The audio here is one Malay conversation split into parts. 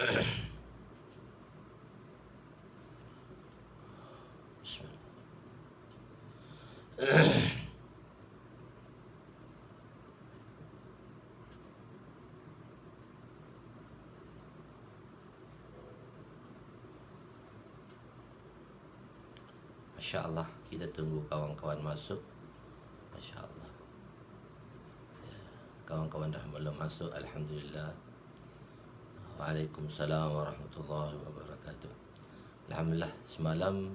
Bismillah. Masya Allah, kita tunggu kawan-kawan masuk. Masya Allah, kawan-kawan dah belum masuk. Alhamdulillah. Waalaikumsalam warahmatullahi wabarakatuh. Alhamdulillah, semalam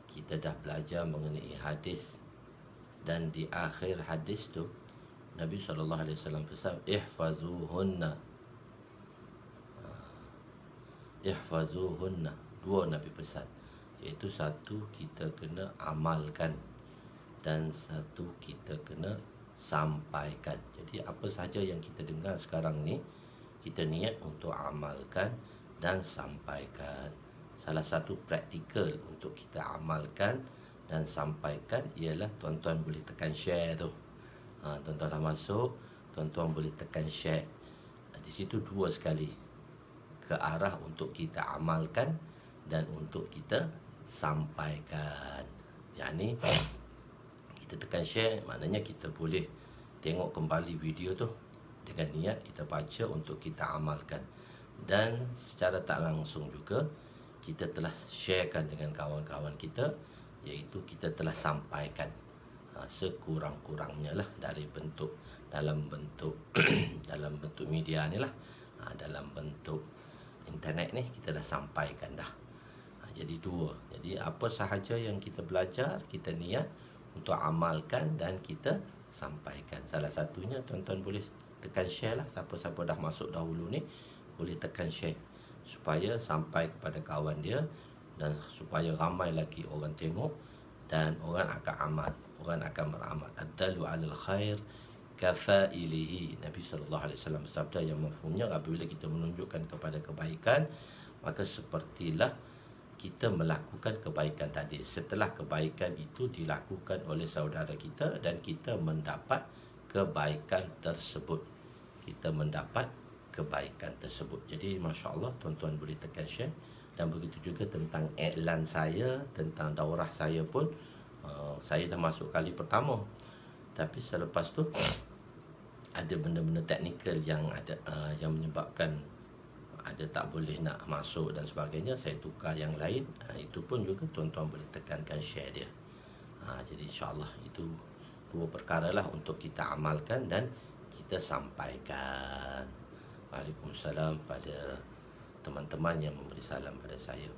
kita dah belajar mengenai hadis, dan di akhir hadis tu Nabi SAW pesan, ihfazuhunna. Ihfazuhunna. Dua Nabi pesan, iaitu satu, kita kena amalkan, dan satu, kita kena sampaikan. Jadi apa sahaja yang kita dengar sekarang ni, kita niat untuk amalkan dan sampaikan. Salah satu praktikal untuk kita amalkan dan sampaikan ialah tuan-tuan boleh tekan share tu. Tuan-tuan dah masuk, tuan-tuan boleh tekan share. Di situ dua sekali, ke arah untuk kita amalkan dan untuk kita sampaikan. Yang ni kita tekan share, maknanya kita boleh tengok kembali video tu dengan niat kita baca untuk kita amalkan. Dan secara tak langsung juga kita telah sharekan dengan kawan-kawan kita, iaitu kita telah sampaikan sekurang-kurangnya lah dalam bentuk dalam bentuk media ni lah, dalam bentuk internet ni kita dah sampaikan dah. Jadi dua. Jadi apa sahaja yang kita belajar, kita niat untuk amalkan dan kita sampaikan. Salah satunya tuan-tuan boleh tekan share lah. Siapa-siapa dah masuk dahulu ni boleh tekan share supaya sampai kepada kawan dia, dan supaya ramai lagi orang tengok dan orang akan amal, orang akan beramal. Ad-dalu 'alal khair kafailihi. Nabi SAW bersabda yang mafhumnya, apabila kita menunjukkan kepada kebaikan, maka sepertilah kita melakukan kebaikan tadi. Setelah kebaikan itu dilakukan oleh saudara kita dan kita mendapat kebaikan tersebut, kita mendapat kebaikan tersebut. Jadi Masya Allah, tuan-tuan boleh tekan share. Dan begitu juga tentang iklan saya, tentang daurah saya pun, saya dah masuk kali pertama, tapi selepas tu ada benda-benda teknikal yang ada yang menyebabkan ada tak boleh nak masuk dan sebagainya. Saya tukar yang lain. Itu pun juga tuan-tuan boleh tekankan share dia. Jadi insyaAllah itu dua perkara lah untuk kita amalkan dan kita sampaikan. Waalaikumsalam pada teman-teman yang memberi salam pada saya.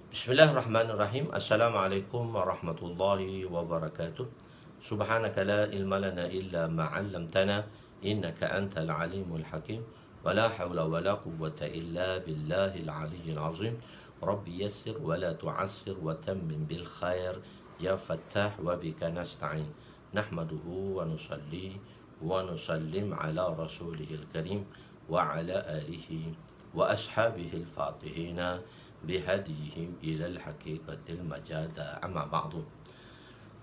Bismillahirrahmanirrahim. Assalamualaikum warahmatullahi wabarakatuh. Subhanaka la ilma lana illa ma 'allamtana innaka antal alimul hakim. ولا حول ولا قوة إلا بالله العلي العظيم. ربي يسر ولا تعسر وتمم بالخير يا فتاح وبك نستعين. نحمده ونصلي ونسلم على رسوله الكريم وعلى آله وأصحابه الفاتحين بهديهم إلى الحقيقة المجادة. أما بعد،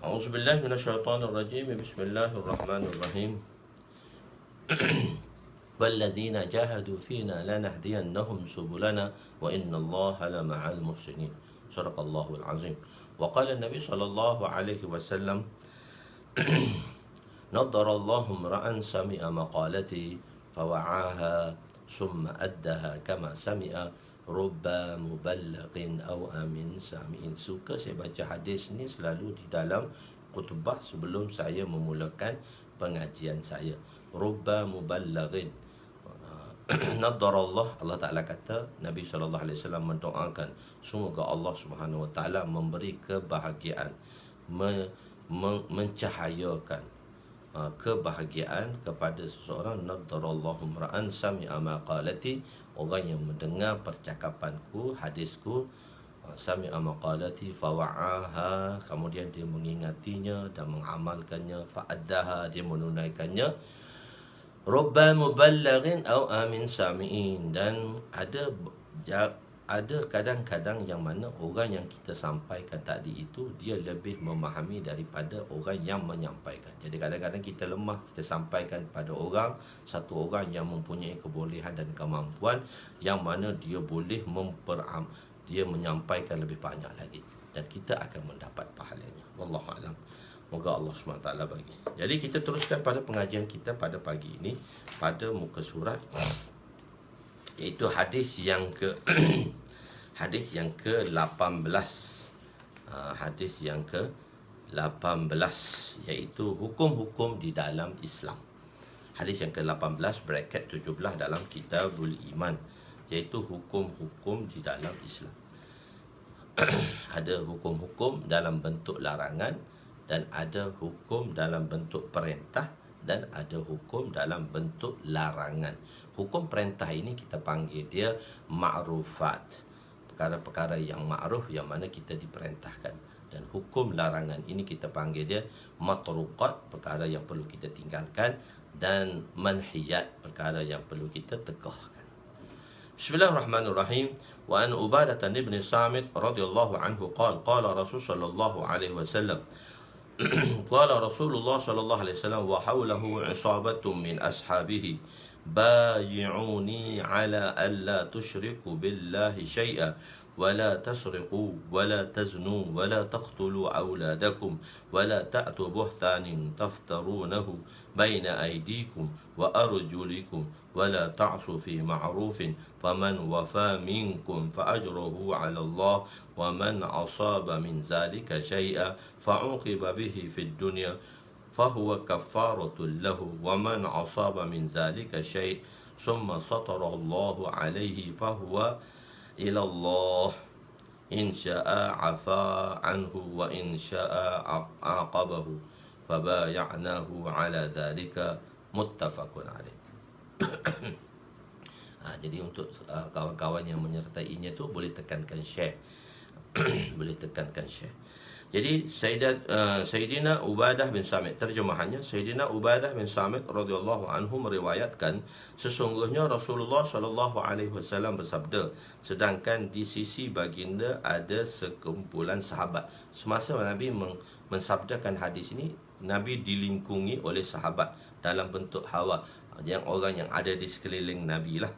أعوذ بالله من الشيطان الرجيم. بسم الله الرحمن الرحيم. والذين جاهدوا فينا لنهدينهم سبلنا وإن الله لمع المحسنين. صدق الله العظيم. وقال النبي صلى الله عليه وسلم نضر الله امرأ سمع مقالتي فوعاها ثم أدها كما سمع رب مبلغ أو أمين سامعين. Suka saya baca hadis ni selalu di dalam khutbah sebelum saya memulakan pengajian saya. Rubba muballighin. Nadarallah, Allah Ta'ala kata, Nabi SAW mendoakan, semoga Allah Subhanahu Wa Ta'ala memberi kebahagiaan, mencahayakan kebahagiaan kepada seseorang. Nadarallahu imra'an sami'a maqalati, orang yang mendengar percakapanku, hadisku, sami'a maqalati fawa'aha, kemudian dia mengingatinya dan mengamalkannya, fa'addaha, dia menunaikannya. Rubba muballighin au amin sami'in. Dan ada kadang-kadang yang mana orang yang kita sampaikan tadi itu dia lebih memahami daripada orang yang menyampaikan. Jadi kadang-kadang kita lemah, kita sampaikan kepada orang, satu orang yang mempunyai kebolehan dan kemampuan, yang mana dia boleh dia menyampaikan lebih banyak lagi, dan kita akan mendapat pahalanya. Wallahu a'lam. Moga Allah SWT bagi. Jadi kita teruskan pada pengajian kita pada pagi ini, pada muka surat, iaitu hadis yang ke hadis yang ke-18. Hadis yang ke-18, iaitu hukum-hukum di dalam Islam. Hadis yang ke-18 bracket 17 dalam Kitabul Iman, iaitu hukum-hukum di dalam Islam. Ada hukum-hukum dalam bentuk larangan, dan ada hukum dalam bentuk perintah, dan ada hukum dalam bentuk larangan. Hukum perintah ini kita panggil dia ma'rufat, perkara-perkara yang ma'ruf yang mana kita diperintahkan. Dan hukum larangan ini kita panggil dia matruqat, perkara yang perlu kita tinggalkan, dan manhiyat, perkara yang perlu kita tegahkan. Bismillahirrahmanirrahim. Wa an Ubadah bin Samit radhiyallahu anhu qala Rasul sallallahu alaihi wasallam qala Rasulullah sallallahu alaihi wasallam wa hawlahu isabatun min ashabihi بايعوني على ألا تشركوا بالله شيئا ولا تسرقوا ولا تزنوا ولا تقتلوا أولادكم ولا تأتوا بهتان تفترونه بين أيديكم وأرجلكم ولا تعصوا في معروف فمن وفى منكم فأجره على الله ومن أصاب من ذلك شيئا فعوقب به في الدنيا فهو كفارة له ومن أصاب من ذلك شيء ثم سطر الله عليه فهو إلى الله إن شاء عفا عنه وإن شاء عاقبه فبايعناه على ذلك متفق عليه. Jadi untuk kawan-kawan yang menyertainya tu boleh tekankan share. Boleh tekankan share. Jadi Sayyidina Ubadah bin Samit, terjemahannya, Sayyidina Ubadah bin Samit radhiyallahu anhu meriwayatkan, sesungguhnya Rasulullah sallallahu alaihi wasallam bersabda, sedangkan di sisi baginda ada sekumpulan sahabat. Semasa Nabi mensabdakan hadis ini, Nabi dilingkungi oleh sahabat dalam bentuk hawa, yang orang yang ada di sekeliling Nabi lah.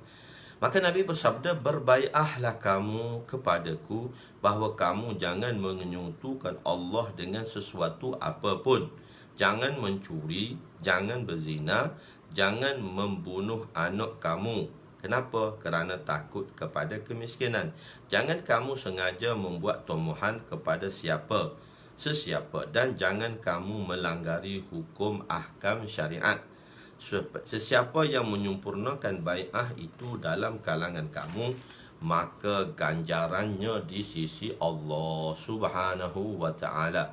Maka Nabi bersabda, berbaiatlah kamu kepadaku bahawa kamu jangan menyentuhkan Allah dengan sesuatu apapun. Jangan mencuri, jangan berzina, jangan membunuh anak kamu. Kenapa? Kerana takut kepada kemiskinan. Jangan kamu sengaja membuat tomohan kepada sesiapa, dan jangan kamu melanggari hukum ahkam syariat. Sesiapa yang menyempurnakan bai'ah itu dalam kalangan kamu, maka ganjarannya di sisi Allah Subhanahu wa ta'ala.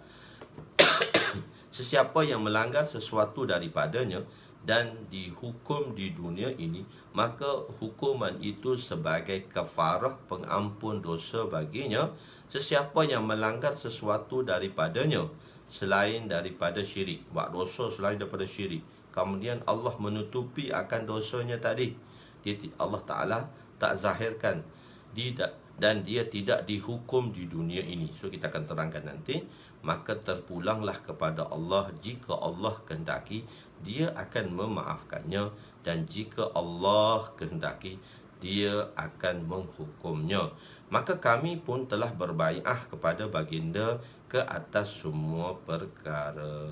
Sesiapa yang melanggar sesuatu daripadanya dan dihukum di dunia ini, maka hukuman itu sebagai kafarah pengampun dosa baginya. Sesiapa yang melanggar sesuatu daripadanya selain daripada syirik, buat dosa selain daripada syirik, kemudian Allah menutupi akan dosanya tadi, Allah Ta'ala tak zahirkan dan dia tidak dihukum di dunia ini. So kita akan terangkan nanti. Maka terpulanglah kepada Allah. Jika Allah kehendaki, dia akan memaafkannya, dan jika Allah kehendaki, dia akan menghukumnya. Maka kami pun telah berbai'ah kepada baginda ke atas semua perkara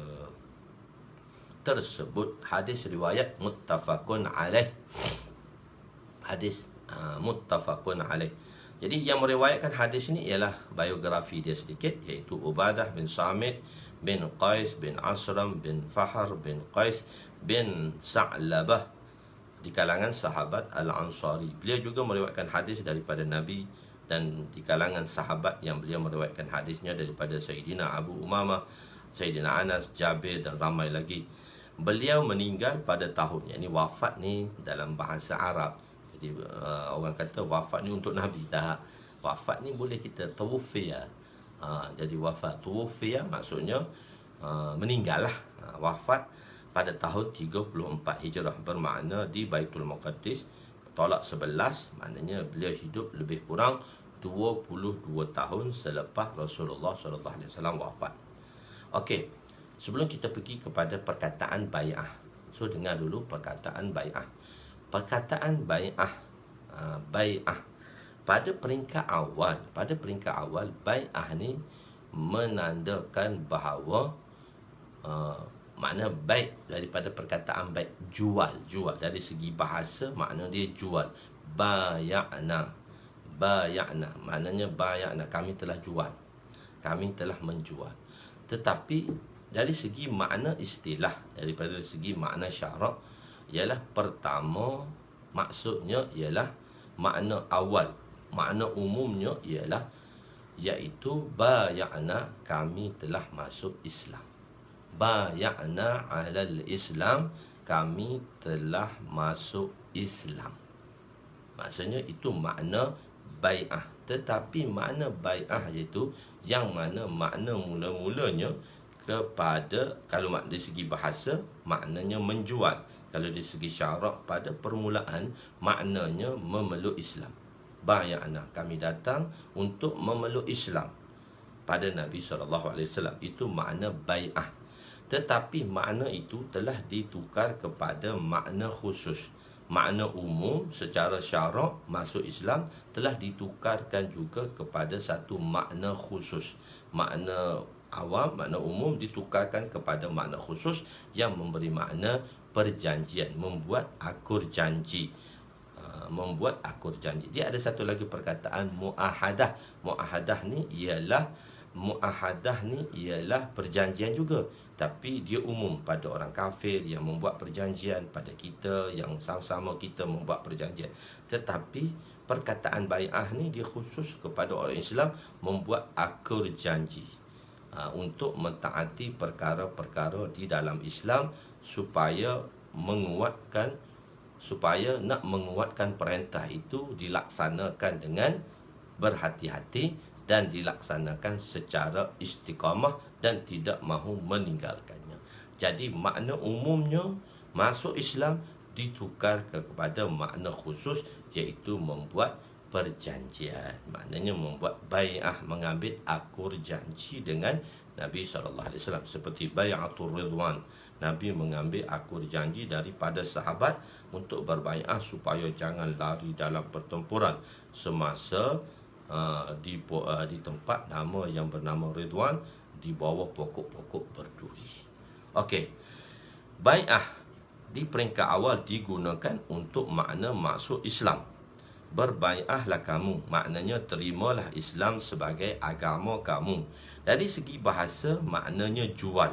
tersebut. Hadis riwayat muttafaqun alaih. Hadis muttafaqun alaih. Jadi yang meriwayatkan hadis ini ialah biografi dia sedikit, iaitu Ubadah bin Samit bin Qais bin Asram bin Fahar bin Qais bin Sa'labah, di kalangan sahabat Al-Ansari. Beliau juga meriwayatkan hadis daripada Nabi, dan di kalangan sahabat yang beliau meriwayatkan hadisnya daripada Sayyidina Abu Umamah, Sayyidina Anas, Jabir dan ramai lagi. Beliau meninggal pada tahun, yakni wafat ni dalam bahasa Arab. Jadi orang kata wafat ni untuk Nabi, tak. Wafat ni boleh kita tawfiya. Jadi wafat tawfiya maksudnya meninggal lah. Wafat pada tahun 34 Hijrah, bermakna di Baitul Maqdis, tolak 11, maknanya beliau hidup lebih kurang 22 tahun selepas Rasulullah SAW wafat. Okey. Sebelum kita pergi kepada perkataan bai'ah, so dengar dulu perkataan bai'ah. Perkataan bai'ah, bai'ah pada peringkat awal bai'ah ni menandakan bahawa makna baik daripada perkataan baik, jual dari segi bahasa makna dia jual. Baya'na maknanya baya'na, kami telah jual, kami telah menjual. Tetapi dari segi makna istilah, daripada segi makna syarak, ialah pertama maksudnya ialah makna awal, makna umumnya ialah iaitu baya'na, kami telah masuk Islam. Baya'na alal Islam, kami telah masuk Islam. Maksudnya itu makna bai'ah. Tetapi makna bai'ah iaitu yang mana makna mula-mulanya kepada, kalau dari segi bahasa maknanya menjual, kalau dari segi syarak pada permulaan maknanya memeluk Islam. Baya'na, kami datang untuk memeluk Islam pada Nabi SAW. Itu makna bai'ah. Tetapi makna itu telah ditukar kepada makna khusus. Makna umum secara syarak masuk Islam telah ditukarkan juga kepada satu makna khusus. Makna awam, makna umum ditukarkan kepada makna khusus yang memberi makna perjanjian, membuat akur janji. Membuat akur janji. Dia ada satu lagi perkataan muahadah. Muahadah ni ialah perjanjian juga, tapi dia umum pada orang kafir yang membuat perjanjian, pada kita yang sama-sama kita membuat perjanjian. Tetapi perkataan bai'ah ni dia khusus kepada orang Islam membuat akur janji untuk mentaati perkara-perkara di dalam Islam supaya nak menguatkan perintah itu dilaksanakan dengan berhati-hati dan dilaksanakan secara istiqamah dan tidak mahu meninggalkannya. Jadi makna umumnya masuk Islam ditukar kepada makna khusus, iaitu membuat perjanjian. Maknanya membuat bai'ah, mengambil akur janji dengan Nabi SAW. Seperti bai'atul ridwan, Nabi mengambil akur janji daripada sahabat untuk berbai'ah supaya jangan lari dalam pertempuran semasa di tempat nama yang bernama Ridwan, di bawah pokok-pokok berduri. Okey. Bai'ah di peringkat awal digunakan untuk makna masuk Islam. Berbai'ahlah kamu, maknanya terimalah Islam sebagai agama kamu. Dari segi bahasa maknanya jual,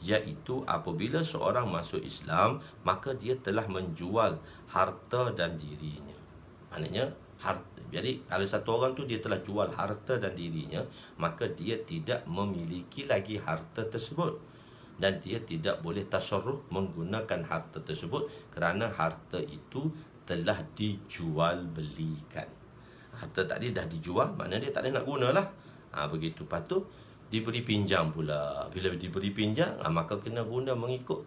iaitu apabila seorang masuk Islam maka dia telah menjual harta dan dirinya. Maknanya jadi kalau satu orang tu dia telah jual harta dan dirinya, maka dia tidak memiliki lagi harta tersebut dan dia tidak boleh tasarruf menggunakan harta tersebut kerana harta itu telah dijual belikan. Harta tadi dah dijual, maknanya dia tak boleh nak gunalah. Begitu. Lepas tu diberi pinjam pula. Bila diberi pinjam, maka kena guna mengikut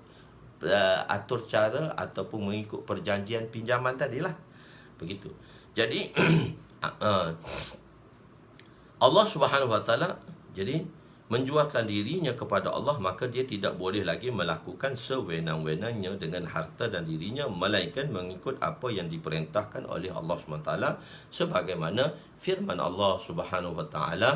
atur cara ataupun mengikut perjanjian pinjaman tadilah. Begitu. Jadi Allah Subhanahu Wa Taala jadi menjualkan dirinya kepada Allah, maka dia tidak boleh lagi melakukan sewenang-wenangnya dengan harta dan dirinya, melainkan mengikut apa yang diperintahkan oleh Allah Subhanahu Wa Taala, sebagaimana firman Allah Subhanahu Wa Taala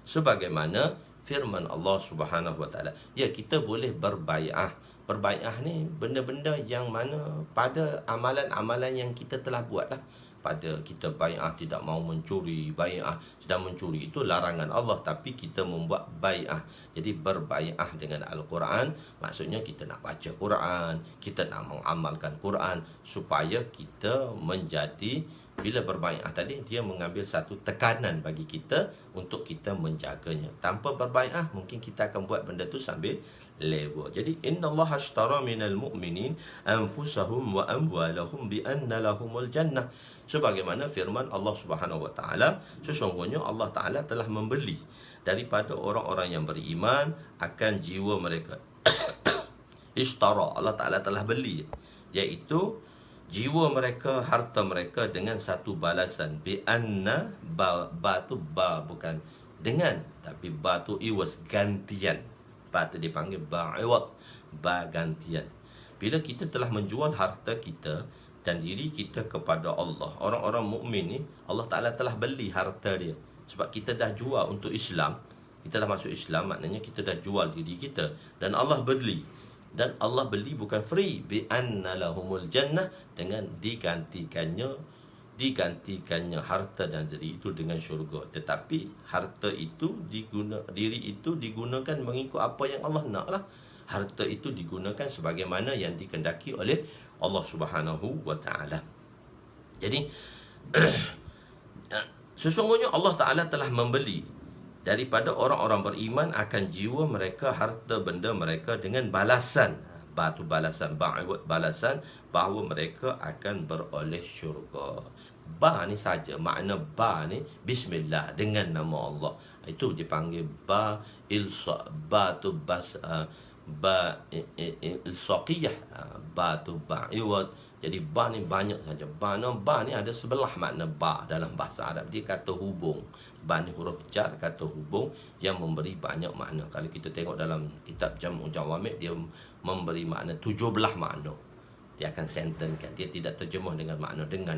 sebagaimana firman Allah Subhanahu Wa Taala. Ya, kita boleh berbai'ah. Berbai'ah ni benda-benda yang mana pada amalan-amalan yang kita telah buat lah. Pada kita bai'ah tidak mau mencuri, bai'ah sedang mencuri, itu larangan Allah, tapi kita membuat bai'ah. Jadi berbai'ah dengan Al-Quran, maksudnya kita nak baca Quran, kita nak mengamalkan Quran, supaya kita menjadi, bila berbai'ah tadi, dia mengambil satu tekanan bagi kita untuk kita menjaganya. Tanpa berbai'ah, mungkin kita akan buat benda tu sambil lewa. Jadi innallaha ashtara minal mu'minin anfusahum wa amwalahum bi anna lahumul jannah. Sebagaimana firman Allah Subhanahu Wa Taala, sesungguhnya Allah Taala telah membeli daripada orang-orang yang beriman akan jiwa mereka. Ishtara, Allah Taala telah beli, iaitu jiwa mereka, harta mereka dengan satu balasan. Bi anna, ba tu ba bukan dengan, tapi ba tu iwas, gantian. Ba tu dipanggil ba iwad, ba gantian. Bila kita telah menjual harta kita dan diri kita kepada Allah, orang-orang mukmin ni Allah Taala telah beli harta dia. Sebab kita dah jual untuk Islam, kita dah masuk Islam, maknanya kita dah jual diri kita dan Allah beli. Dan Allah beli bukan free, bi anna lahumul jannah, dengan digantikannya harta dan diri itu dengan syurga. Tetapi harta itu diri itu digunakan mengikut apa yang Allah nak lah. Harta itu digunakan sebagaimana yang dikehendaki oleh Allah Subhanahu wa taala. Jadi sesungguhnya Allah Taala telah membeli daripada orang-orang beriman akan jiwa mereka, harta benda mereka dengan balasan. Batu balasan, balasan bahawa mereka akan beroleh syurga. Ba ni saja, makna ba ni bismillah, dengan nama Allah. Itu dipanggil ba ilsa, ba tu bas, ba ilsaqiyah, ba tu ba iwad. Jadi ba ni banyak saja. Ba ni ada sebelah makna ba dalam bahasa Arab. Dia kata hubung. Ba ni huruf jar, kata hubung yang memberi banyak makna. Kalau kita tengok dalam kitab Jam'u Jawami', dia memberi makna 17 makna. Dia akan sentenkan. Dia tidak terjemah dengan makna dengan.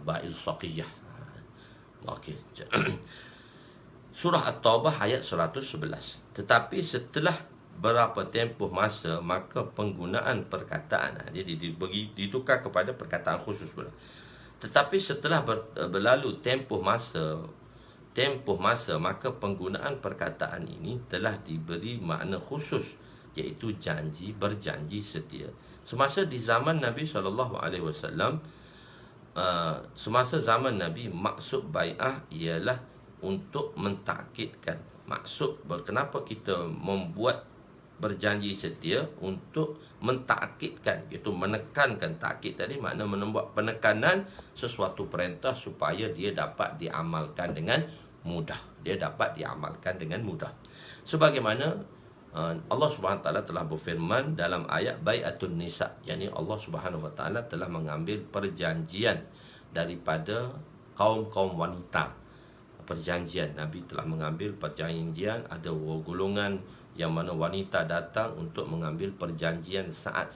Ba ilsaqiyah. Okey. Surah At-Taubah ayat 111. Tetapi setelah berapa tempoh masa, maka penggunaan perkataan dia ditukar kepada perkataan khusus pula. Tetapi setelah berlalu tempoh masa, maka penggunaan perkataan ini telah diberi makna khusus, iaitu berjanji setia. Semasa di zaman Nabi SAW, semasa zaman Nabi, maksud bai'ah ialah untuk mentakkidkan. Maksud kenapa kita membuat berjanji setia, untuk mentakkidkan, iaitu menekankan. Takkid tadi makna membuat penekanan sesuatu perintah supaya dia dapat diamalkan dengan mudah. Sebagaimana Allah Subhanahu Wa Taala telah berfirman dalam ayat Bai'atun Nisa, yakni Allah Subhanahu Wa Taala telah mengambil perjanjian daripada kaum-kaum wanita. Perjanjian, Nabi telah mengambil perjanjian. Ada golongan yang mana wanita datang untuk mengambil perjanjian taat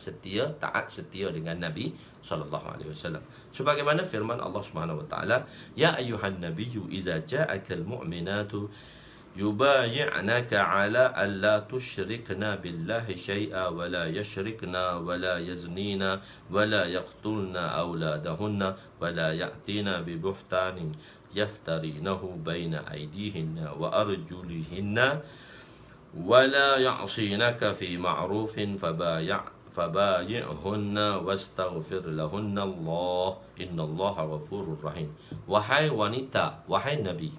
setia dengan Nabi SAW. Sebagaimana firman Allah Subhanahu Wa Taala, ya ayyuhan nabiyyu idza ja'akal mu'minatu yubayi'naka ala an la tusyrikna billahi syai'a wa la yashrikna wa la yaznina wa la yaqtulna awladahunna wa la ya'tina bi buhtanin yaftarinahu baina aydihinna wa arjulihinna wa la ya'sinaka fi ma'rufin fabayi'hunna wastaghfir lahunna Allah innallaha ghafurur rahim. Wahai wanita, wahai Nabi,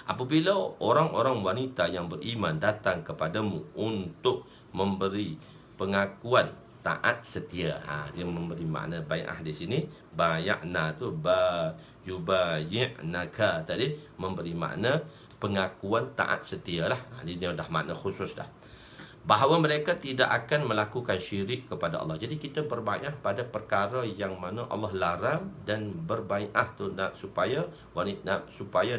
apabila orang-orang wanita yang beriman datang kepadamu untuk memberi pengakuan taat setia, dia memberi makna bai'ah di sini. Bay'na tu yubayi'naka tadi memberi makna pengakuan taat setia lah. Ini dah makna khusus dah. Bahawa mereka tidak akan melakukan syirik kepada Allah. Jadi kita berbai'ah pada perkara yang mana Allah larang, dan berbai'ah tu supaya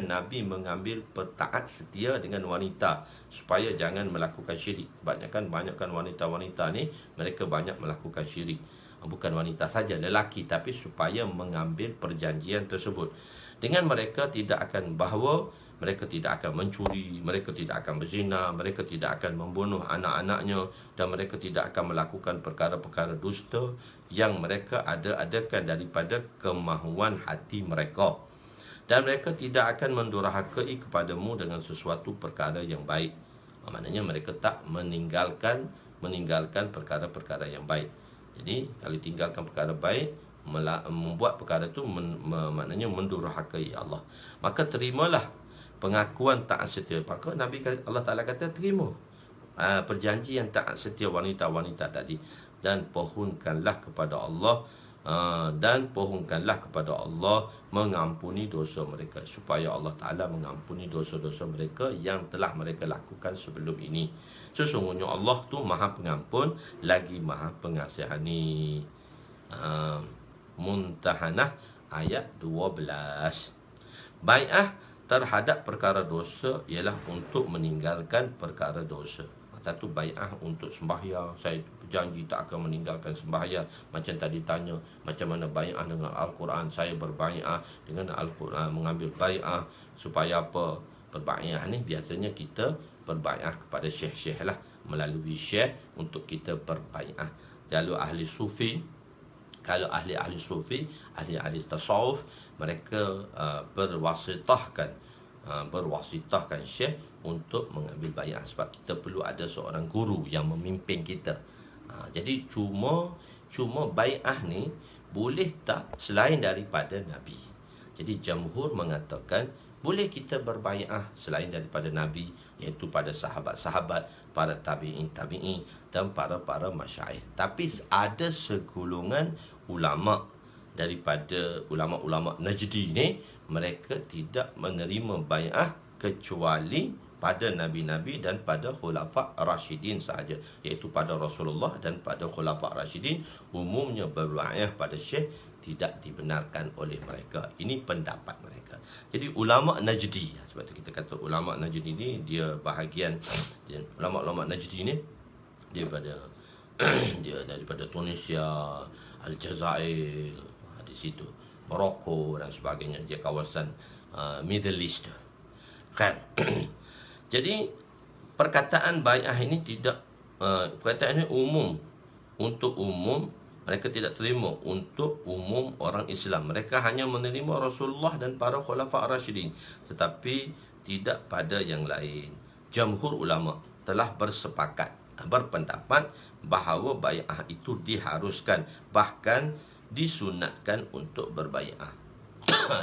Nabi mengambil taat setia dengan wanita, supaya jangan melakukan syirik. Banyakkan wanita-wanita ni mereka banyak melakukan syirik. Bukan wanita saja, lelaki, tapi supaya mengambil perjanjian tersebut. Dengan mereka mereka tidak akan mencuri, mereka tidak akan berzina, mereka tidak akan membunuh anak-anaknya, dan mereka tidak akan melakukan perkara-perkara dusta yang mereka adakan daripada kemahuan hati mereka. Dan mereka tidak akan mendurhakai kepadamu dengan sesuatu perkara yang baik. Maknanya mereka tak meninggalkan perkara-perkara yang baik. Jadi kalau tinggalkan perkara baik, membuat perkara itu maknanya mendurhakai Allah, maka terimalah pengakuan taat setia. Maka Allah Ta'ala kata terima perjanjian taat setia wanita-wanita tadi, dan pohonkanlah kepada Allah mengampuni dosa mereka, supaya Allah Ta'ala mengampuni dosa-dosa mereka yang telah mereka lakukan sebelum ini. Sesungguhnya Allah tu Maha Pengampun lagi Maha Pengasihani. Muntahanah ayat 12. Bai'ah terhadap perkara dosa ialah untuk meninggalkan perkara dosa. Satu bai'ah untuk sembahyang, saya berjanji tak akan meninggalkan sembahyang. Macam tadi tanya, macam mana bai'ah dengan Al-Quran? Saya berbai'ah dengan Al-Quran, mengambil bai'ah supaya apa? Berbai'ah ni biasanya kita berbai'ah kepada syekh-syekh lah, melalui syekh untuk kita berbai'ah. Kalau ahli sufi, kalau ahli-ahli sufi, ahli-ahli tasawuf, mereka berwasitahkan syekh untuk mengambil bai'ah, sebab kita perlu ada seorang guru yang memimpin kita. Jadi cuma bai'ah ni boleh tak selain daripada Nabi. Jadi jamhur mengatakan boleh kita berbai'ah selain daripada Nabi, iaitu pada sahabat-sahabat, para tabi'in dan para masyayikh. Tapi ada segolongan ulama daripada ulama-ulama Najdi ni, mereka tidak menerima bai'ah kecuali pada Nabi-Nabi dan pada Khulafa' Rashidin sahaja, iaitu pada Rasulullah dan pada Khulafa' Rashidin. Umumnya berbai'ah pada syekh tidak dibenarkan oleh mereka. Ini pendapat mereka. Jadi ulama Najdi, sebab tu kita kata ulama Najdi ni dia bahagian, ulama-ulama Najdi ni dia daripada Tunisia, Aljazair, di situ Morocco dan sebagainya, dia kawasan Middle East kan. Jadi perkataan bai'ah ini tidak perkataan ini umum, untuk umum. Mereka tidak terima untuk umum orang Islam. Mereka hanya menerima Rasulullah dan para khulafa' Rashidin, tetapi tidak pada yang lain. Jamhur ulama telah berpendapat bahawa bai'ah itu diharuskan, bahkan disunatkan untuk berbai'ah.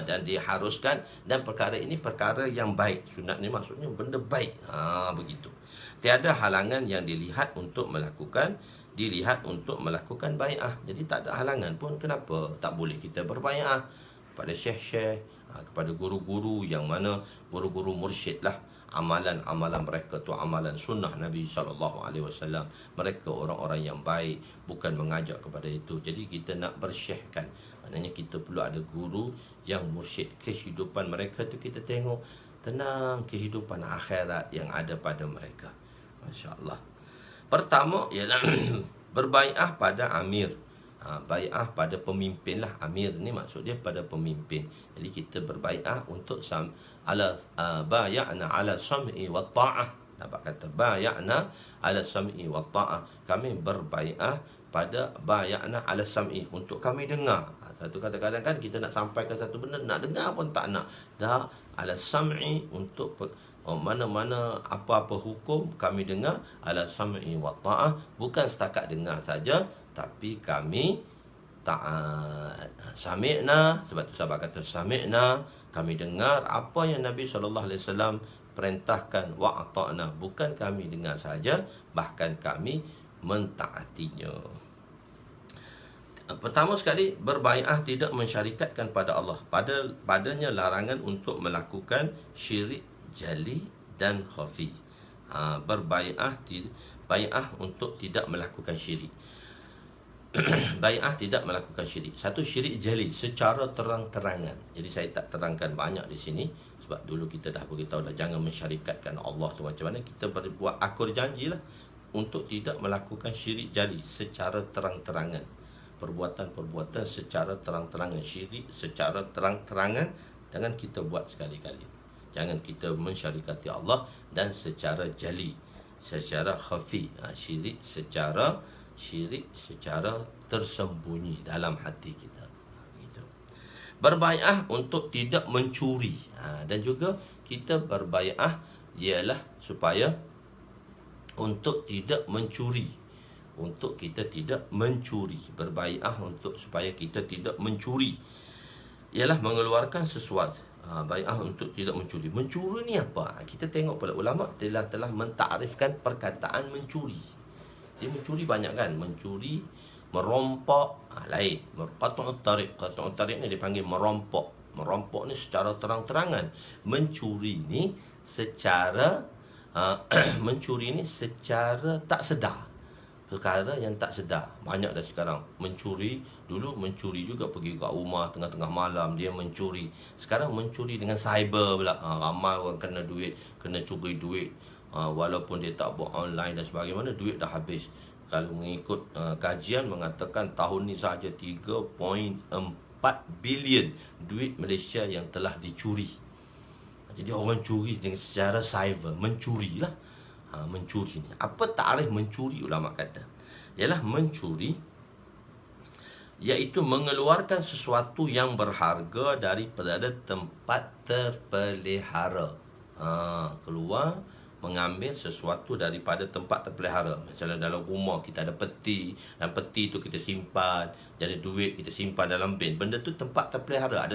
Dan diharuskan, dan perkara ini perkara yang baik. Sunat ni maksudnya benda baik. Begitu. Tiada halangan yang dilihat untuk melakukan bai'ah. Jadi tak ada halangan pun kenapa tak boleh kita berbai'ah kepada syekh-syekh, kepada guru-guru yang mana guru-guru mursyid lah. Amalan-amalan mereka tu amalan sunnah Nabi SAW. Mereka orang-orang yang baik, bukan mengajak kepada itu. Jadi kita nak bersyekhkan, maknanya kita perlu ada guru yang mursyid. Kehidupan mereka tu kita tengok tenang, kehidupan akhirat yang ada pada mereka. Masya Allah. Pertama ialah berbai'ah pada amir. Bai'ah pada pemimpin lah. Amir ni maksud dia pada pemimpin. Jadi kita berbai'ah untuk bay'ana ala sam'i wa ta'ah. Nampak kata bay'ana ala sam'i wa ta'ah. Kami berbai'ah pada bay'ana ala sam'i, untuk kami dengar. Satu kadang-kadang kan kita nak sampaikan satu benda, nak dengar pun tak nak. Dah ala sam'i, untuk mana-mana apa-apa hukum kami dengar, ala sam'i wa ta'ah. Bukan setakat dengar saja, tapi kami sami'na. Sebab tu sahabat kata sami'na, kami dengar apa yang Nabi SAW perintahkan, wa ata'na. Bukan kami dengar saja, bahkan kami mentaatinya. Pertama sekali, berbai'ah tidak mensyarikatkan pada Allah. Padanya larangan untuk melakukan syirik jali dan khafi. Bai'ah untuk tidak melakukan syirik. Bai'ah tidak melakukan syirik. Satu, syirik jali secara terang-terangan. Jadi saya tak terangkan banyak di sini, sebab dulu kita dah beritahu dah, jangan mensyarikatkan Allah tu macam mana. Kita berbuat akur janjilah untuk tidak melakukan syirik jali secara terang-terangan. Perbuatan-perbuatan secara terang-terangan, syirik secara terang-terangan jangan kita buat sekali-kali. Jangan kita mensyarikati Allah. Dan secara jali, secara khafi, syirik secara tersembunyi dalam hati kita. Begitu. Berbai'ah untuk tidak mencuri. Dan juga kita berbai'ah ialah supaya untuk tidak mencuri. Untuk kita tidak mencuri. Berbai'ah untuk supaya kita tidak mencuri ialah mengeluarkan sesuatu. Bai'ah untuk tidak mencuri. Mencuri ni apa? Kita tengok pula ulama telah mentarifkan perkataan mencuri. Dia mencuri banyak kan. Mencuri, merompok, lain. Qat'ut tariq ni dipanggil merompok. Merompok ni secara terang-terangan. Mencuri ni secara mencuri ni secara tak sedar. perkara yang tak sedar. Banyak dah sekarang mencuri. Dulu mencuri juga, pergi kat rumah tengah-tengah malam dia mencuri. Sekarang mencuri dengan cyber pula. Ramai orang kena duit, kena curi duit. Walaupun dia tak buat online dan sebagainya, duit dah habis. Kalau mengikut kajian mengatakan tahun ni sahaja 3.4 bilion duit Malaysia yang telah dicuri. Jadi orang curi dengan secara cyber, mencurilah. Mencuri ni. Apa takrif mencuri ulama kata? Ialah mencuri iaitu mengeluarkan sesuatu yang berharga daripada tempat terpelihara. Keluar mengambil sesuatu daripada tempat terpelihara. Misalnya dalam rumah kita ada peti, dan peti tu kita simpan, jadi duit kita simpan dalam bin. Benda tu tempat terpelihara, ada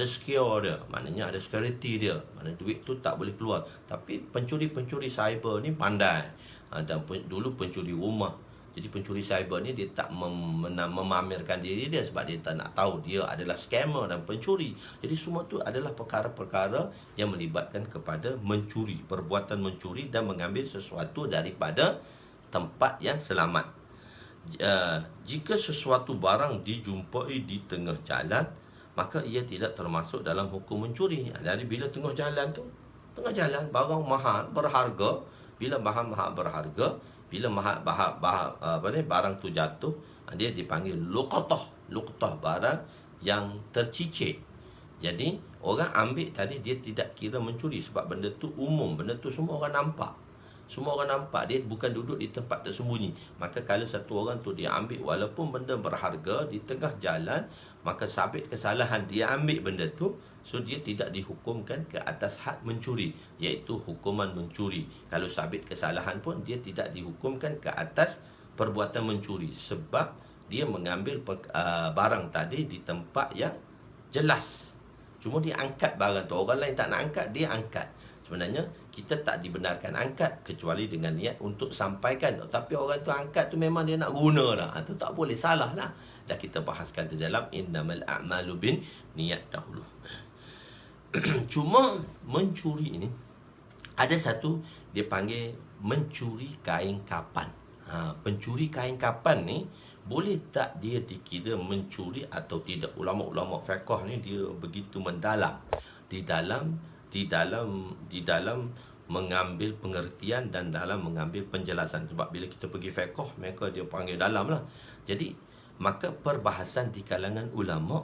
secure dia, maknanya ada security dia. Maknanya duit tu tak boleh keluar. Tapi pencuri-pencuri cyber ni pandai. Dan dulu pencuri rumah. Jadi pencuri cyber ni dia tak memamerkan diri dia sebab dia tak nak tahu dia adalah scammer dan pencuri. Jadi semua tu adalah perkara-perkara yang melibatkan kepada mencuri, perbuatan mencuri dan mengambil sesuatu daripada tempat yang selamat. Jika sesuatu barang dijumpai di tengah jalan, maka ia tidak termasuk dalam hukum mencuri. Jadi bila tengah jalan barang mahal berharga, bila bahan mahal berharga, bila barang tu jatuh, dia dipanggil luqtah, barang yang tercicir. Jadi orang ambil tadi dia tidak kira mencuri sebab benda tu umum, benda tu semua orang nampak. Semua orang nampak, dia bukan duduk di tempat tersembunyi. Maka kalau satu orang tu dia ambil walaupun benda berharga di tengah jalan, maka sabit kesalahan dia ambil benda tu, so dia tidak dihukumkan ke atas had mencuri, iaitu hukuman mencuri. Kalau sabit kesalahan pun dia tidak dihukumkan ke atas perbuatan mencuri sebab dia mengambil barang tadi di tempat yang jelas. Cuma dia angkat barang tu, orang lain tak nak angkat, dia angkat. Sebenarnya kita tak dibenarkan angkat kecuali dengan niat untuk sampaikan. Tapi orang tu angkat tu memang dia nak guna dah. Itu tak boleh, salah lah. Dah kita bahaskan di dalam innamal a'malu bin niat dahulu. Cuma mencuri ini ada satu dia panggil mencuri kain kapan. Pencuri kain kapan ni boleh tak dia dikira mencuri atau tidak? Ulama-ulama fiqh ni dia begitu mendalam di dalam mengambil pengertian dan dalam mengambil penjelasan. Sebab bila kita pergi fiqh, mereka dia panggil dalam lah. Jadi maka perbahasan di kalangan ulama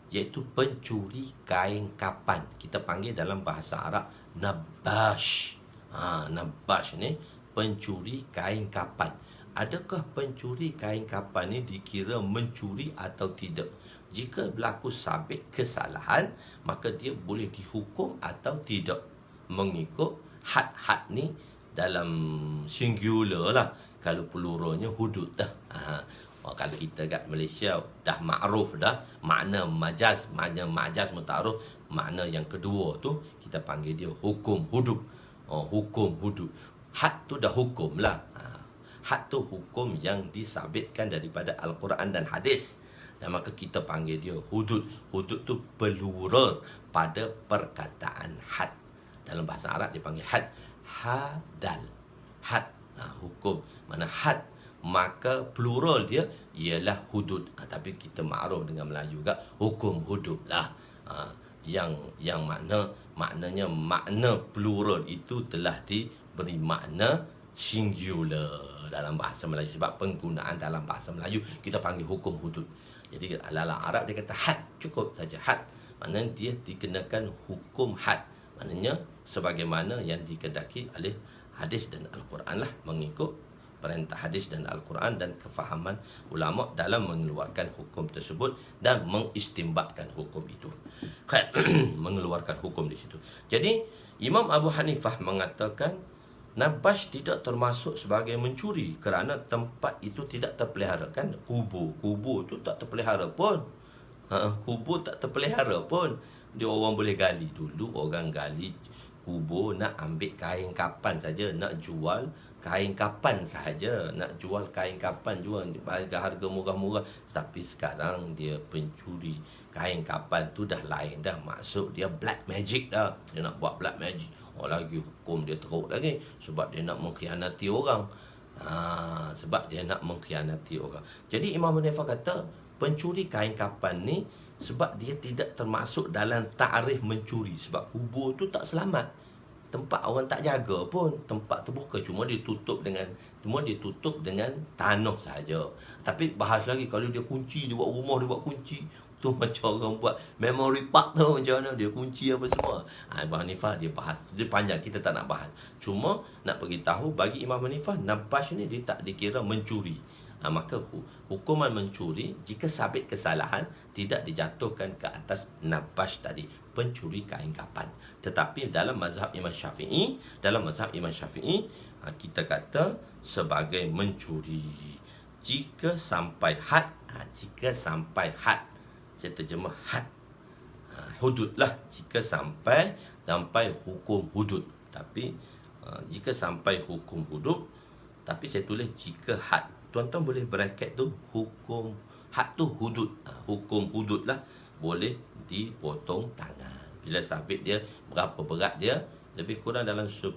iaitu pencuri kain kapan, kita panggil dalam bahasa Arab nabash. Nabash ni pencuri kain kapan. Adakah pencuri kain kapan ni dikira mencuri atau tidak? Jika berlaku sabit kesalahan, maka dia boleh dihukum atau tidak mengikut had-had ni dalam singular lah. Kalau pluralnya hudud dah. Kalau kita kat Malaysia dah ma'ruf dah, makna majaz mutaruf, makna yang kedua tu kita panggil dia hukum hudud. Hukum hudud. Had tu dah hukum lah. Had tu hukum yang disabitkan daripada Al-Quran dan hadis. Dan maka kita panggil dia hudud. Hudud tu plural pada perkataan had. Dalam bahasa Arab dipanggil had. Hadal. Had. Hukum. Mana had. Maka plural dia ialah hudud. Tapi kita ma'ruf dengan Melayu juga hukum hudud lah. Yang maknanya makna plural itu telah diberi makna singular dalam bahasa Melayu. Sebab penggunaan dalam bahasa Melayu kita panggil hukum hudud. Jadi dalam Arab dia kata had, cukup saja had. Maknanya dia dikenakan hukum had. Maknanya sebagaimana yang dikehendaki oleh hadis dan Al-Quran lah, mengikut perintah hadis dan Al-Quran dan kefahaman ulama dalam mengeluarkan hukum tersebut dan mengistimbatkan hukum itu. Mengeluarkan hukum di situ. Jadi Imam Abu Hanifah mengatakan nabash tidak termasuk sebagai mencuri kerana tempat itu tidak terpelihara. Kan kubur tu tak terpelihara pun. Kubur tak terpelihara pun. Dia orang boleh gali. Dulu orang gali kubur nak ambil kain kapan saja, nak jual kain kapan sahaja, nak jual kain kapan jual harga murah-murah. Tapi sekarang dia pencuri kain kapan tu dah lain dah. Maksud dia black magic dah. Dia nak buat black magic. Lagi hukum dia teruk lagi sebab dia nak mengkhianati orang. Sebab dia nak mengkhianati orang. Jadi Imam Hanifah kata pencuri kain kapan ni sebab dia tidak termasuk dalam takrif mencuri. Sebab kubur tu tak selamat, tempat orang tak jaga pun, tempat terbuka, cuma ditutup dengan tanah saja. Tapi bahas lagi kalau dia kunci, dia buat rumah, dia buat kunci, tu macam orang buat memory park tu, macam mana dia kunci apa semua. Imam Hanifah dia bahas, dia panjang, kita tak nak bahas. Cuma nak beritahu bagi Imam Hanifah, nabash ni dia tak dikira mencuri. Maka hukuman mencuri jika sabit kesalahan tidak dijatuhkan ke atas nabash tadi, pencuri kain kapan. Tetapi dalam mazhab Imam Syafi'i, kita kata sebagai mencuri jika sampai had. Saya terjemah had, hudud lah, jika sampai hukum hudud. Tapi jika sampai hukum hudud, tapi saya tulis jika had. Tuan-tuan boleh bracket tu, hukum had tu hudud. Hukum hudud lah, boleh dipotong tangan. Bila sabit dia, berapa berat dia? Lebih kurang dalam 10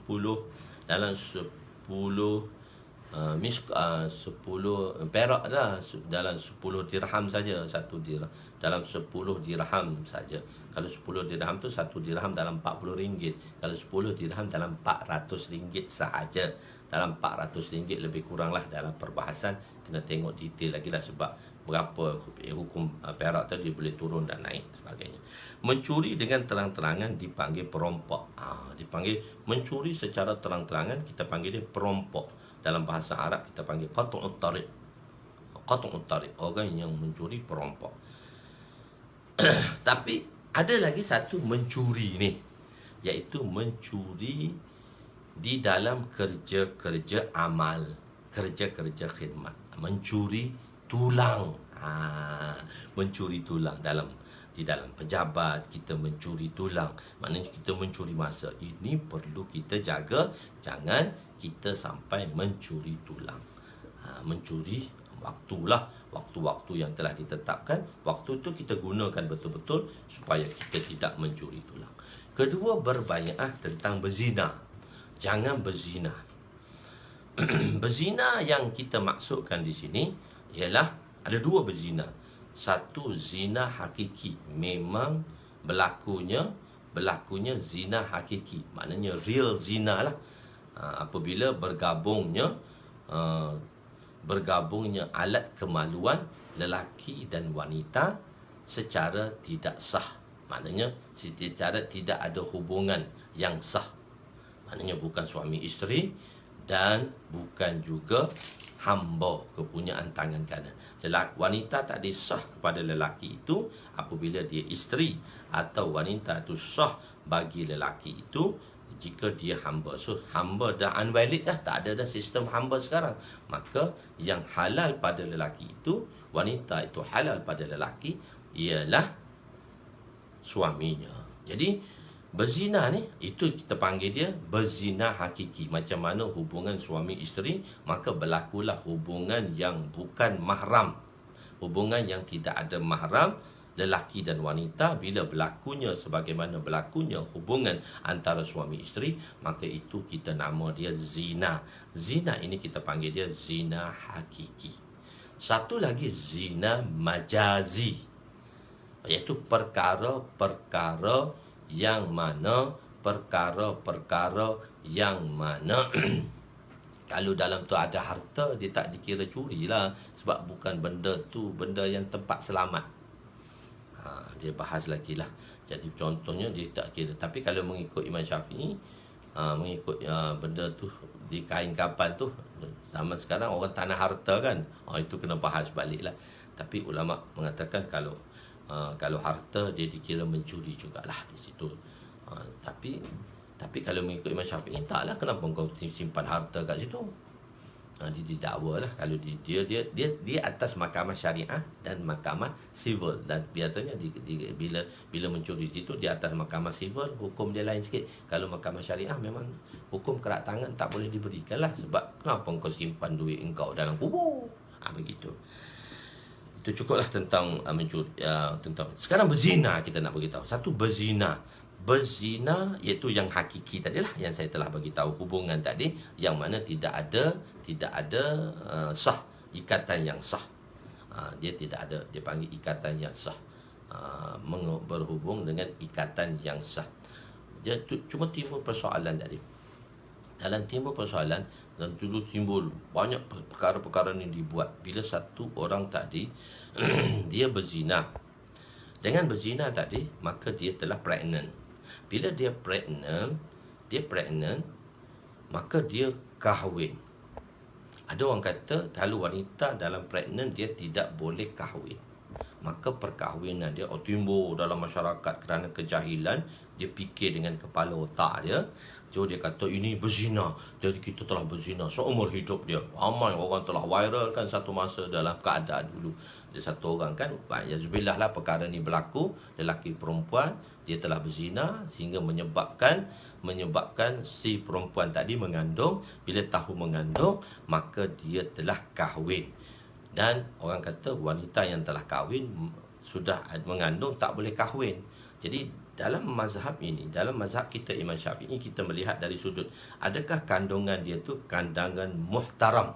perak dah, dalam 10 dirham saja, satu dirham dalam 10 dirham saja. Kalau 10 dirham tu, satu dirham dalam 40 ringgit. Kalau 10 dirham dalam 400 ringgit sahaja. Dalam 400 ringgit lebih kurang lah dalam perbahasan. Kena tengok detail lagi lah sebab berapa hukum perak tadi boleh turun dan naik sebagainya. Mencuri dengan terang-terangan dipanggil perompok. Dipanggil mencuri secara terang-terangan, kita panggil dia perompok. Dalam bahasa Arab kita panggil qat'ut tariq. Orang yang mencuri perompok. Tapi ada lagi satu mencuri ni, iaitu mencuri di dalam kerja-kerja amal, kerja-kerja khidmat. Mencuri tulang. Mencuri tulang di dalam pejabat, kita mencuri tulang, maknanya kita mencuri masa. Ini perlu kita jaga, jangan kita sampai mencuri tulang. Mencuri waktulah, waktu-waktu yang telah ditetapkan, waktu itu kita gunakan betul-betul supaya kita tidak mencuri tulang. Kedua, berbaiat tentang berzina. Jangan berzina. Berzina yang kita maksudkan di sini ialah ada dua berzina. Satu, zina hakiki, memang berlakunya zina hakiki, maknanya real zina lah. Apabila bergabungnya alat kemaluan lelaki dan wanita secara tidak sah, maknanya secara tidak ada hubungan yang sah, maknanya bukan suami isteri dan bukan juga hamba kepunyaan tangan kanan. Wanita tak disah kepada lelaki itu apabila dia isteri, atau wanita itu sah bagi lelaki itu jika dia hamba. So hamba dah unvalid dah, tak ada dah sistem hamba sekarang. Maka yang halal pada lelaki itu, wanita itu halal pada lelaki ialah suaminya. Jadi berzina ni, itu kita panggil dia berzina hakiki. Macam mana hubungan suami isteri, maka berlakulah hubungan yang bukan mahram, hubungan yang tidak ada mahram lelaki dan wanita. Bila berlakunya sebagaimana berlakunya hubungan antara suami isteri, maka itu kita nama dia zina. Zina ini kita panggil dia zina hakiki. Satu lagi zina majazi, iaitu perkara-perkara yang mana kalau dalam tu ada harta, dia tak dikira curi lah, sebab bukan benda tu benda yang tempat selamat. Dia bahas lagi lah. Jadi contohnya dia tak kira. Tapi kalau mengikut Imam Syafi'i, mengikut benda tu di kain kapan tu, zaman sekarang orang tanah harta kan, itu kena bahas balik lah. Tapi ulama mengatakan kalau harta dia dikira mencuri jugalah di situ. Tapi kalau mengikut Imam Syafi'i, taklah, kenapa kau simpan harta kat situ? Dia didakwa lah. Kalau dia atas mahkamah syariah dan mahkamah civil, dan biasanya bila mencuri situ di atas mahkamah civil, hukum dia lain sikit. Kalau mahkamah syariah memang hukum kerak tangan tak boleh diberikan lah, sebab kenapa kau simpan duit engkau dalam kubur? Begitu. Itu cukuplah tentang mencuri. Tentang sekarang berzina, kita nak beritahu. Satu, berzina. berzina, iaitu yang hakiki tadilah yang saya telah bagi tahu, hubungan tadi yang mana tidak ada sah, ikatan yang sah. Dia tidak ada, dia panggil ikatan yang sah, berhubung dengan ikatan yang sah. Dia cuma timbul persoalan tadi. Dalam timbul persoalan, dan dulu timbul banyak perkara-perkara yang dibuat bila satu orang tadi dia berzina. Dengan berzina tadi, maka dia telah pregnant. Bila dia pregnant, maka dia kahwin. Ada orang kata kalau wanita dalam pregnant dia tidak boleh kahwin. Maka perkahwinan dia timbul dalam masyarakat kerana kejahilan. Dia fikir dengan kepala otak dia. So dia kata ini berzina, jadi kita telah berzina seumur hidup dia. Ramai orang telah viralkan satu masa dalam keadaan dulu. Dia satu orang kan, yazubillah lah perkara ni berlaku, lelaki perempuan dia telah berzina sehingga menyebabkan si perempuan tadi mengandung. Bila tahu mengandung, maka dia telah kahwin. Dan orang kata wanita yang telah kahwin sudah mengandung tak boleh kahwin. Jadi dalam mazhab ini, dalam mazhab kita Imam Syafi'i, kita melihat dari sudut adakah kandungan dia tu kandungan muhtaram.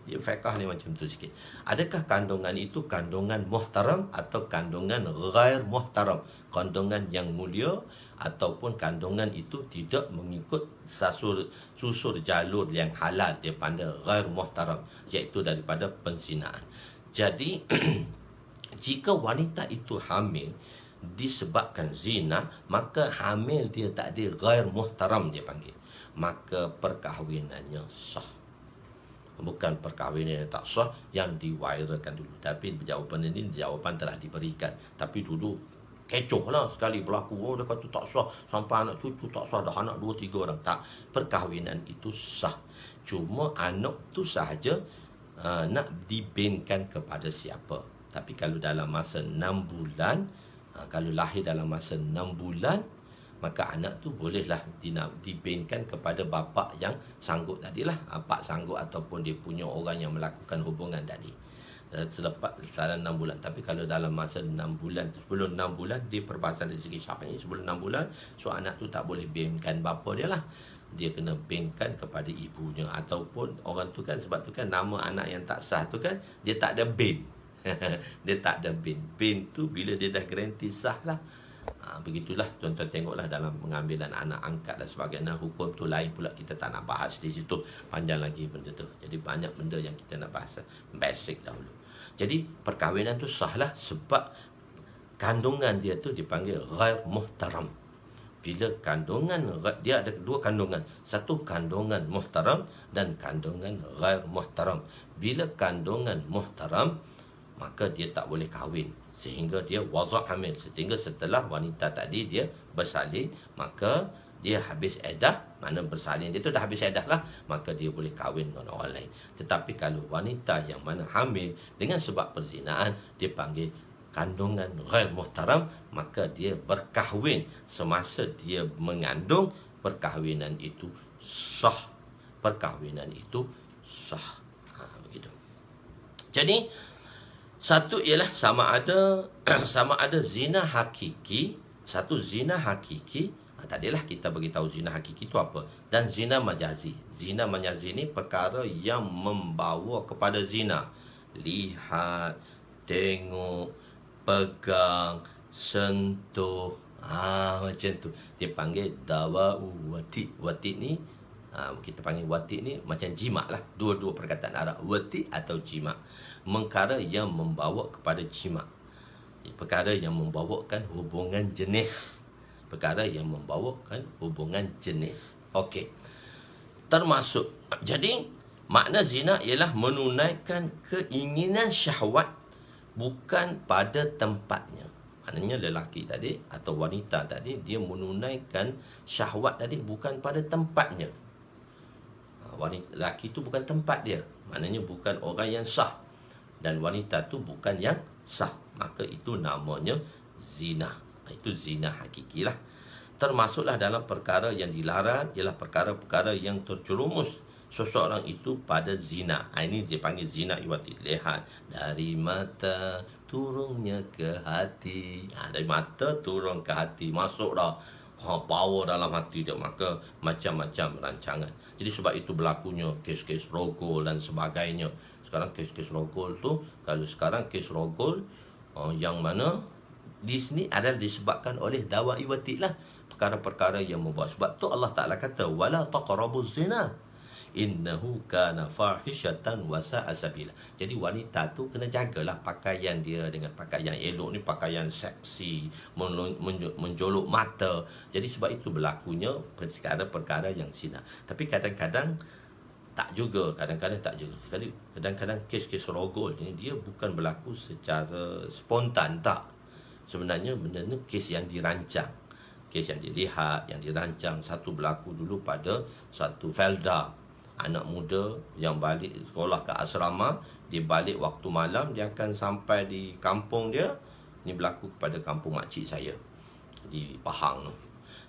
Dia fiqh ni macam tu sikit. Adakah kandungan itu kandungan muhtaram atau kandungan ghair muhtaram, kandungan yang mulia, ataupun kandungan itu tidak mengikut susur jalur yang halal daripada ghair muhtaram, iaitu daripada penzinaan. Jadi jika wanita itu hamil disebabkan zina, maka hamil dia tak ada ghair muhtaram dia panggil, maka perkahwinannya sah. Bukan perkahwinan yang tak sah yang diviralkan dulu. Tapi jawapan ini jawapan telah diberikan. Tapi dulu kecoh lah sekali berlaku. Dia kata tak sah, sampai anak cucu tak sah, dah anak 2-3 orang. Tak, perkahwinan itu sah. Cuma anak tu sahaja nak dibinkan kepada siapa. Tapi kalau dalam masa 6 bulan, kalau lahir dalam masa 6 bulan, maka anak tu bolehlah dibinkan kepada bapa yang sanggup tadilah. Bapa sanggup ataupun dia punya orang yang melakukan hubungan tadi selepas dalam 6 bulan. Tapi kalau dalam masa 6 bulan, sebelum 6 bulan, dia perbahasan dari segi syafi'i sebelum 6 bulan, so anak tu tak boleh binkan bapa dia lah. Dia kena binkan kepada ibunya. Ataupun orang tu kan, sebab tu kan nama anak yang tak sah tu kan, dia tak ada bin. Dia tak ada bin. Bin tu bila dia dah garanti sah lah. Begitulah tuan-tuan, tengoklah dalam pengambilan anak angkat dan sebagainya. Hukum tu lain pula, kita tak nak bahas di situ, panjang lagi benda tu. Jadi banyak benda yang kita nak bahas basic dahulu. Jadi perkahwinan tu sah lah sebab kandungan dia tu dipanggil ghair muhtaram. Bila kandungan, dia ada 2 kandungan, satu kandungan muhtaram dan kandungan ghair muhtaram. Bila kandungan muhtaram, maka dia tak boleh kahwin sehingga dia wazak hamil. Sehingga setelah wanita tadi dia bersalin, maka dia habis edah. Mana bersalin dia tu dah habis edah lah, maka dia boleh kahwin dengan orang lain. Tetapi kalau wanita yang mana hamil dengan sebab perzinaan, dia panggil kandungan ghair muhtaram, maka dia berkahwin semasa dia mengandung. Perkahwinan itu sah. Perkahwinan itu sah. Begitu. Jadi satu ialah sama ada zina hakiki, satu zina hakiki. Tadilah kita beritahu zina hakiki itu apa, dan zina majazi. Zina majazi ni perkara yang membawa kepada zina. Lihat, tengok, pegang, sentuh, macam tu. Dia panggil dawa'u wati. Wati ni kita panggil wati ni macam jima' lah. Dua-dua perkataan Arab, wati atau jima'. Perkara yang membawa kepada jima', perkara yang membawakan hubungan jenis. Perkara yang membawakan hubungan jenis. Okey. Termasuk, jadi makna zina ialah menunaikan keinginan syahwat bukan pada tempatnya. Maknanya lelaki tadi atau wanita tadi, dia menunaikan syahwat tadi bukan pada tempatnya. Lelaki itu bukan tempat dia, maknanya bukan orang yang sah, dan wanita tu bukan yang sah, maka itu namanya zina. Itu zina hakiki lah. Termasuklah dalam perkara yang dilarang ialah perkara-perkara yang terjerumus seseorang itu pada zina. Ini dia panggil zina iwati. Lihat dari mata turunnya ke hati. Dari mata turun ke hati, masuk dah power dalam hati dia. Maka macam-macam rancangan. Jadi sebab itu berlakunya kes-kes rogol dan sebagainya. Sekarang kes-kes rogol tu, kalau sekarang kes rogol yang mana di sini adalah disebabkan oleh dawa iwati lah, perkara-perkara yang membuat. Sebab tu Allah Ta'ala kata wala taqrabuz zina innahu kana fahishatan wa sa'a sabila. Jadi wanita tu kena jagalah pakaian dia dengan pakaian elok ni, pakaian seksi, menjolok mata. Jadi sebab itu berlakunya perkara-perkara yang zina. Tapi kadang-kadang tak juga, kadang-kadang tak juga. Kadang-kadang kes-kes rogol ni dia bukan berlaku secara spontan, tak. Sebenarnya benda ni kes yang dirancang. Kes yang dilihat, yang dirancang. Satu berlaku dulu pada satu Felda, anak muda yang balik sekolah ke asrama. Dia balik waktu malam, dia akan sampai di kampung dia. Ini berlaku kepada kampung makcik saya di Pahang.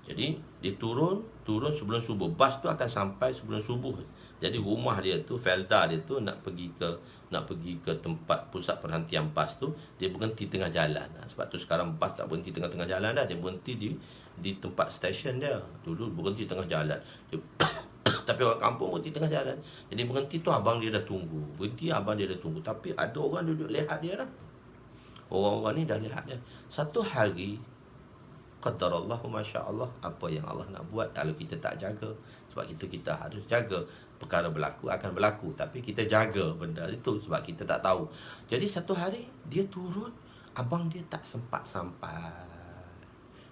Jadi dia turun sebelum subuh. Bas tu akan sampai sebelum subuh. Jadi rumah dia tu, Felda dia tu nak pergi ke tempat pusat perhentian bas tu, dia berhenti tengah jalan. Sebab tu sekarang bas tak berhenti tengah-tengah jalan dah, dia berhenti di tempat stesen dia. Dulu berhenti tengah jalan. Tapi orang kampung berhenti tengah jalan. Jadi berhenti tu abang dia dah tunggu. Tapi ada orang duduk lihat dia dah. Orang-orang ni dah lihat dia. Satu hari, qadarallahu masya-Allah, apa yang Allah nak buat kalau kita tak jaga. Sebab kita harus jaga. Perkara berlaku akan berlaku, tapi kita jaga benda itu sebab kita tak tahu. Jadi satu hari dia turun, abang dia tak sempat sampai.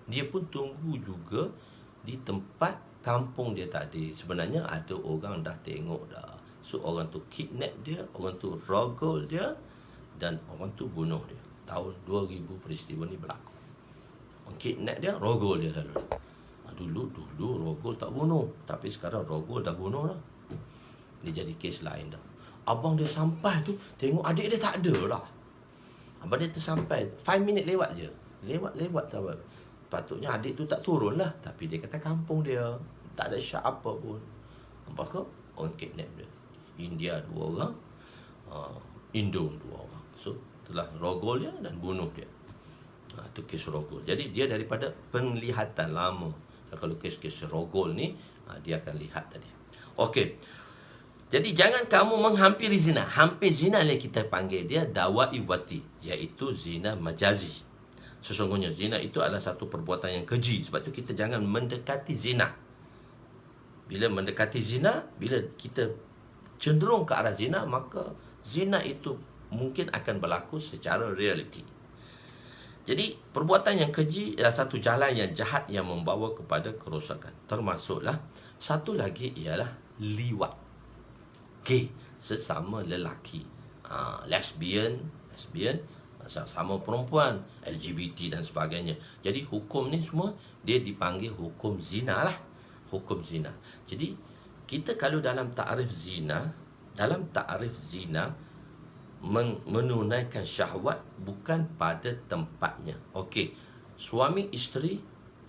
Dia pun tunggu juga di tempat kampung dia tadi. Sebenarnya ada orang dah tengok dah. So orang tu kidnap dia, orang tu rogol dia, dan orang tu bunuh dia. Tahun 2000 peristiwa ni berlaku. Orang kidnap dia, rogol dia lalu. Dulu rogol tak bunuh, tapi sekarang rogol dah bunuh lah. Dia jadi kes lain dah. Abang dia sampai tu, tengok adik dia tak ada lah. Abang dia tersampai 5 minit lewat je. Lewat sahabat. Patutnya adik tu tak turun lah, tapi dia kata kampung dia tak ada syak apa pun. Nampak ke? Orang kidnap dia. India 2 orang, Indo 2 orang. So telah rogol dia dan bunuh dia. Itu kes rogol. Jadi dia daripada penglihatan lama. Kalau kes-kes rogol ni, dia akan lihat tadi. Okey. Jadi jangan kamu menghampiri zina. Hampir zina lah kita panggil dia dawa iwati, iaitu zina majazi. Sesungguhnya zina itu adalah satu perbuatan yang keji. Sebab tu kita jangan mendekati zina. Bila mendekati zina, bila kita cenderung ke arah zina, maka zina itu mungkin akan berlaku secara realiti. Jadi perbuatan yang keji adalah satu jalan yang jahat yang membawa kepada kerosakan. Termasuklah satu lagi ialah liwat. Gay, sesama lelaki, lesbian, sama perempuan, LGBT dan sebagainya. Jadi hukum ni semua dia dipanggil hukum zina lah. Hukum zina. Jadi kita kalau dalam takrif zina, menunaikan syahwat bukan pada tempatnya. Okey, suami isteri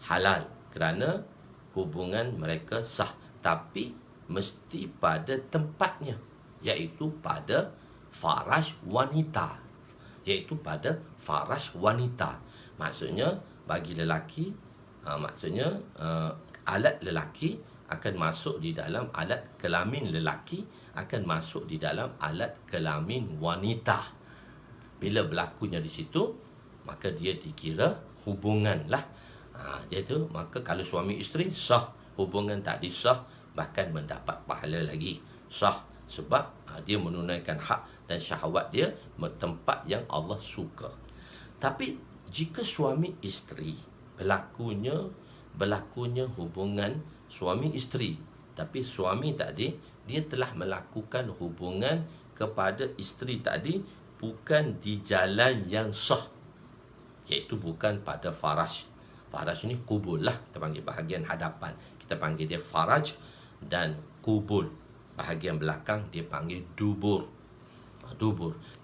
halal kerana hubungan mereka sah, tapi mesti pada tempatnya, iaitu pada faraj wanita. Maksudnya bagi lelaki, alat lelaki akan masuk di dalam alat kelamin lelaki, akan masuk di dalam alat kelamin wanita. Bila berlakunya di situ, maka dia dikira hubungan lah. Dia tu, maka kalau suami isteri sah, hubungan tak disah, bahkan mendapat pahala lagi. Sah sebab dia menunaikan hak dan syahwat dia tempat yang Allah suka. Tapi jika suami isteri berlakunya hubungan suami isteri, tapi suami tadi dia telah melakukan hubungan kepada isteri tadi bukan di jalan yang sah, iaitu bukan pada faraj. Faraj ni kubul lah, kita panggil bahagian hadapan, kita panggil dia faraj, dan kubul bahagian belakang dia panggil dubur.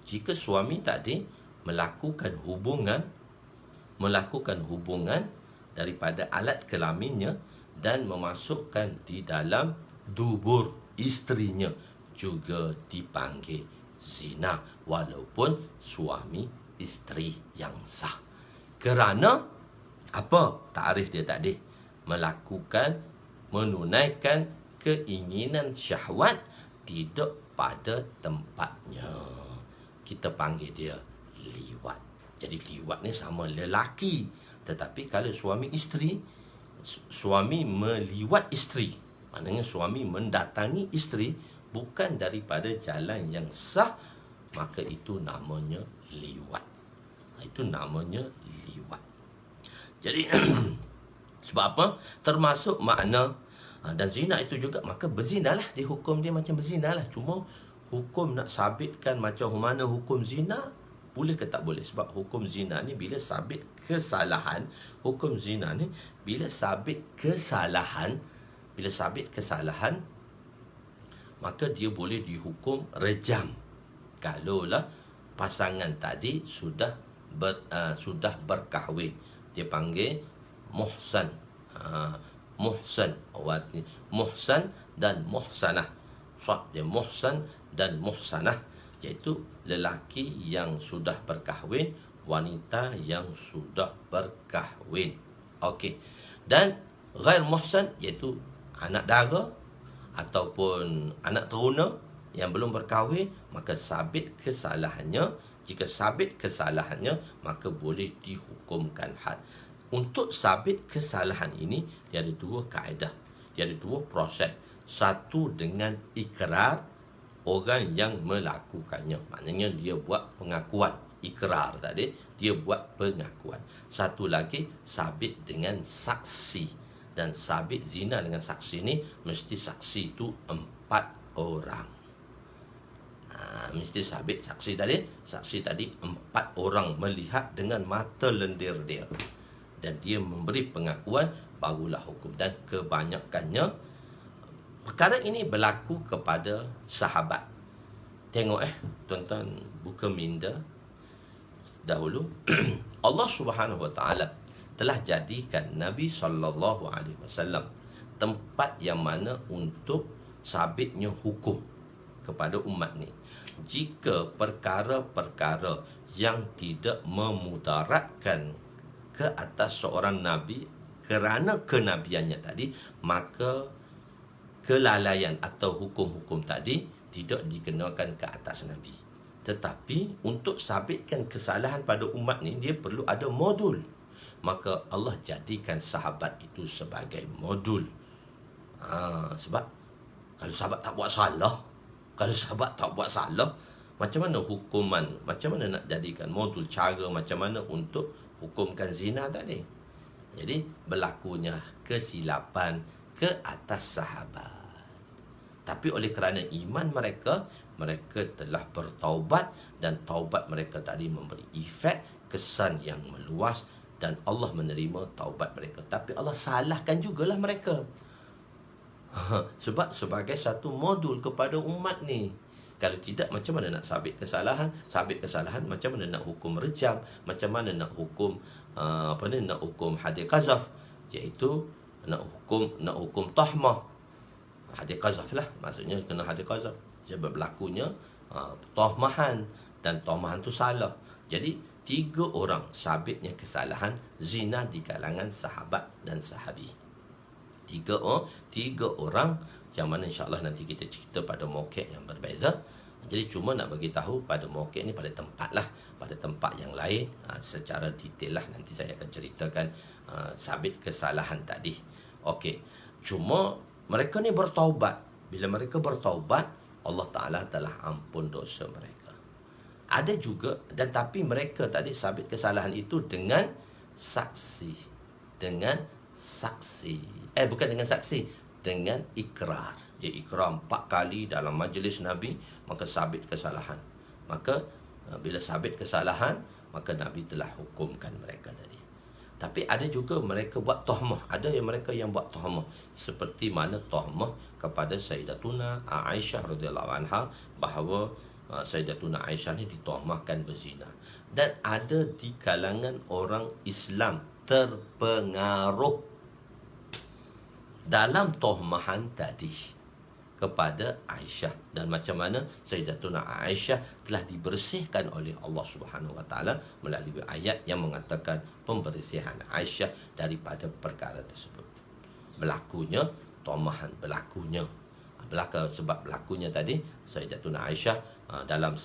Jika suami tadi melakukan hubungan daripada alat kelaminnya dan memasukkan di dalam dubur, isterinya juga dipanggil zina walaupun suami isteri yang sah. Kerana apa takrif dia tadi? Menunaikan keinginan syahwat tidak pada tempatnya. Kita panggil dia liwat. Jadi liwat ni sama lelaki. Tetapi kalau suami isteri, suami meliwat isteri, maknanya suami mendatangi isteri bukan daripada jalan yang sah, maka itu namanya liwat. Itu namanya liwat. Jadi sebab apa? Termasuk makna dan zina itu juga, maka berzinalah, dia hukum dia macam berzinalah. Cuma hukum nak sabitkan macam mana hukum zina, boleh ke tak boleh? Sebab hukum zina ni bila sabit kesalahan, hukum zina ni bila sabit kesalahan, maka dia boleh dihukum rejam kalaulah pasangan tadi sudah berkahwin. Dia panggil muhsan. Muhsan dan muhsanah. Dia muhsan dan muhsanah, iaitu lelaki yang sudah berkahwin, wanita yang sudah berkahwin. Okey. Dan ghair muhsan iaitu anak dara ataupun anak teruna yang belum berkahwin, maka sabit kesalahannya. Jika sabit kesalahannya, maka boleh dihukumkan had. Untuk sabit kesalahan ini, dia ada dua kaedah. Dia ada dua proses. Satu dengan ikrar orang yang melakukannya. Maknanya dia buat pengakuan. Ikrar tadi, dia buat pengakuan. Satu lagi, sabit dengan saksi. Dan sabit zina dengan saksi ni, mesti saksi itu 4 orang. Mesti sabit saksi tadi 4 orang melihat dengan mata lendir dia, dan dia memberi pengakuan, barulah hukum. Dan kebanyakannya perkara ini berlaku kepada sahabat. Tengok tuan-tuan, buka minda dahulu. Allah Subhanahu Wa Taala telah jadikan Nabi SAW tempat yang mana untuk sabitnya hukum kepada umat ni. Jika perkara-perkara yang tidak memudaratkan ke atas seorang Nabi kerana kenabiannya tadi, maka kelalaian atau hukum-hukum tadi tidak dikenakan ke atas Nabi. Tetapi untuk sabitkan kesalahan pada umat ni, dia perlu ada modul. Maka Allah jadikan sahabat itu sebagai modul. Sebab kalau sahabat tak buat salah, macam mana hukuman, macam mana nak jadikan modul, cara macam mana untuk hukumkan zina tadi. Jadi berlakunya kesilapan ke atas sahabat. Tapi oleh kerana iman mereka telah bertaubat, dan taubat mereka tadi memberi efek, kesan yang meluas, dan Allah menerima taubat mereka. Tapi Allah salahkan jugalah mereka. Sebab sebagai satu modul kepada umat ni. Kalau tidak, macam mana nak sabit kesalahan? Sabit kesalahan, macam mana nak hukum rejam? Macam mana nak hukum nak hukum hadir qazaf, iaitu nak hukum tahmah. Hadir qazaf lah, maksudnya kena hadir qazaf. Sebab berlakunya tahmahan, dan tahmahan tu salah. Jadi 3 orang sabitnya kesalahan zina di kalangan sahabat dan sahabi. 3 orang, yang mana insyaAllah nanti kita cerita pada mauqif yang berbeza. Jadi cuma nak bagi tahu pada mauqif ni, pada tempat lah, pada tempat yang lain secara detail lah. Nanti saya akan ceritakan sabit kesalahan tadi. Okey, cuma mereka ni bertaubat. Bila mereka bertaubat, Allah Ta'ala telah ampun dosa mereka. Ada juga, dan tapi mereka tadi sabit kesalahan itu dengan saksi. Bukan dengan saksi, dengan ikrar. Dia ikrar 4 kali dalam majlis Nabi, maka sabit kesalahan. Maka bila sabit kesalahan, maka Nabi telah hukumkan mereka tadi. Tapi ada juga mereka buat tahmah. Ada yang mereka yang buat tahmah, seperti mana tahmah kepada Sayyidatuna Aisyah radhiyallahu anha, bahawa Sayyidatuna Aisyah ni ditahmahkan berzina. Dan ada di kalangan orang Islam terpengaruh dalam tahmahan tadi kepada Aisyah, dan macam mana Sayyidatuna Aisyah telah dibersihkan oleh Allah Subhanahu Wa Taala melalui ayat yang mengatakan pembersihan Aisyah daripada perkara tersebut. Berlakunya tomahan, sebab berlakunya tadi Sayyidatuna Aisyah dalam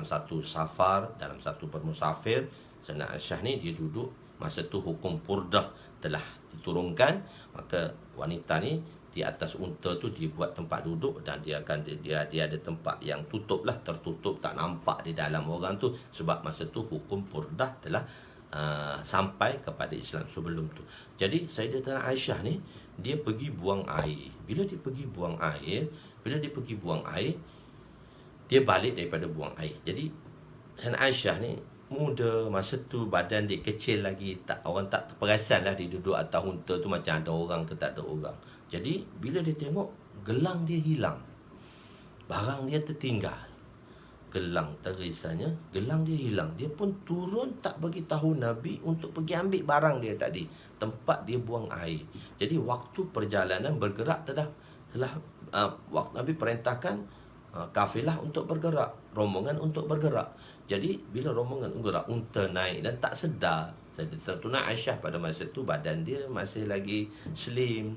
satu safar, dalam satu bermusafir. Sayyidatuna Aisyah ni dia duduk, masa tu hukum purdah telah diturunkan, maka wanita ni di atas unta tu dia buat tempat duduk, dan dia ada tempat yang tertutup, tak nampak di dalam orang tu, sebab masa tu hukum purdah telah sampai kepada Islam sebelum tu. Jadi Sayyidatuna Aisyah ni dia pergi buang air. Bila dia pergi buang air, dia balik daripada buang air. Jadi Sayyidatuna Aisyah ni muda, masa tu badan dia kecil lagi, orang tak terperasan lah dia duduk atas unta tu macam ada orang ke tak ada orang. Jadi bila dia tengok gelang dia hilang, barang dia tertinggal, gelang dia hilang, dia pun turun tak bagi tahu Nabi untuk pergi ambil barang dia tadi, tempat dia buang air. Jadi waktu perjalanan bergerak telah waktu Nabi perintahkan kafilah untuk bergerak, rombongan untuk bergerak. Jadi bila rombongan bergerak, unta naik dan tak sedar. Sayyidatuna Aisyah pada masa tu badan dia masih lagi slim,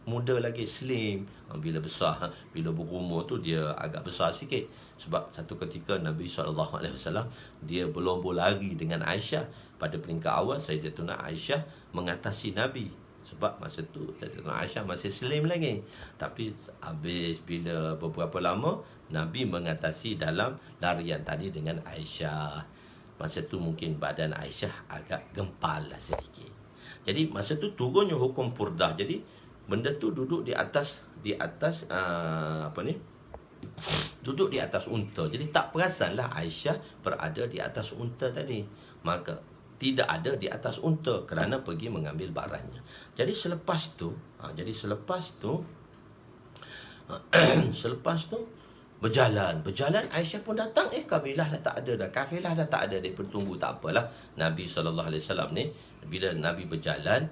muda lagi, slim. Bila besar, bila berumur tu dia agak besar sikit. Sebab satu ketika Nabi SAW dia berlomba lari dengan Aisyah. Pada peringkat awal Sayyidatuna Aisyah mengatasi Nabi, sebab masa tu Sayyidatuna Aisyah masih slim lagi. Tapi habis bila beberapa lama, Nabi mengatasi dalam larian tadi dengan Aisyah. Masa tu mungkin badan Aisyah agak gempal lah sedikit. Jadi masa tu turunnya hukum purdah. Jadi benda tu duduk di atas duduk di atas unta. Jadi tak perasanlah Aisyah berada di atas unta tadi. Maka tidak ada di atas unta kerana pergi mengambil barangnya. Jadi selepas tu berjalan Aisyah pun datang, kafilah dah tak ada dia pun tunggu, tak apalah. Nabi SAW ni bila Nabi berjalan,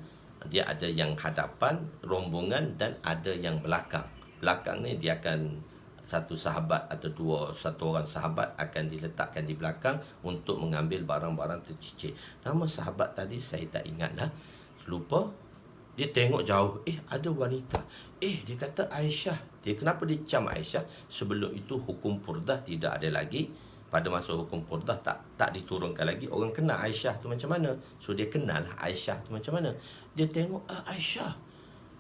dia ada yang hadapan rombongan dan ada yang belakang. Belakang ni dia akan satu orang sahabat akan diletakkan di belakang untuk mengambil barang-barang tercicir. Nama sahabat tadi saya tak ingat dah, lupa. Dia tengok jauh, ada wanita. Dia kata Aisyah. Dia kenapa dia cam Aisyah? Sebelum itu hukum purdah tidak ada lagi. Pada masa hukum purdah tak diturunkan lagi, orang kenal Aisyah tu macam mana. So dia kenal Aisyah tu macam mana. Dia tengok Aisyah,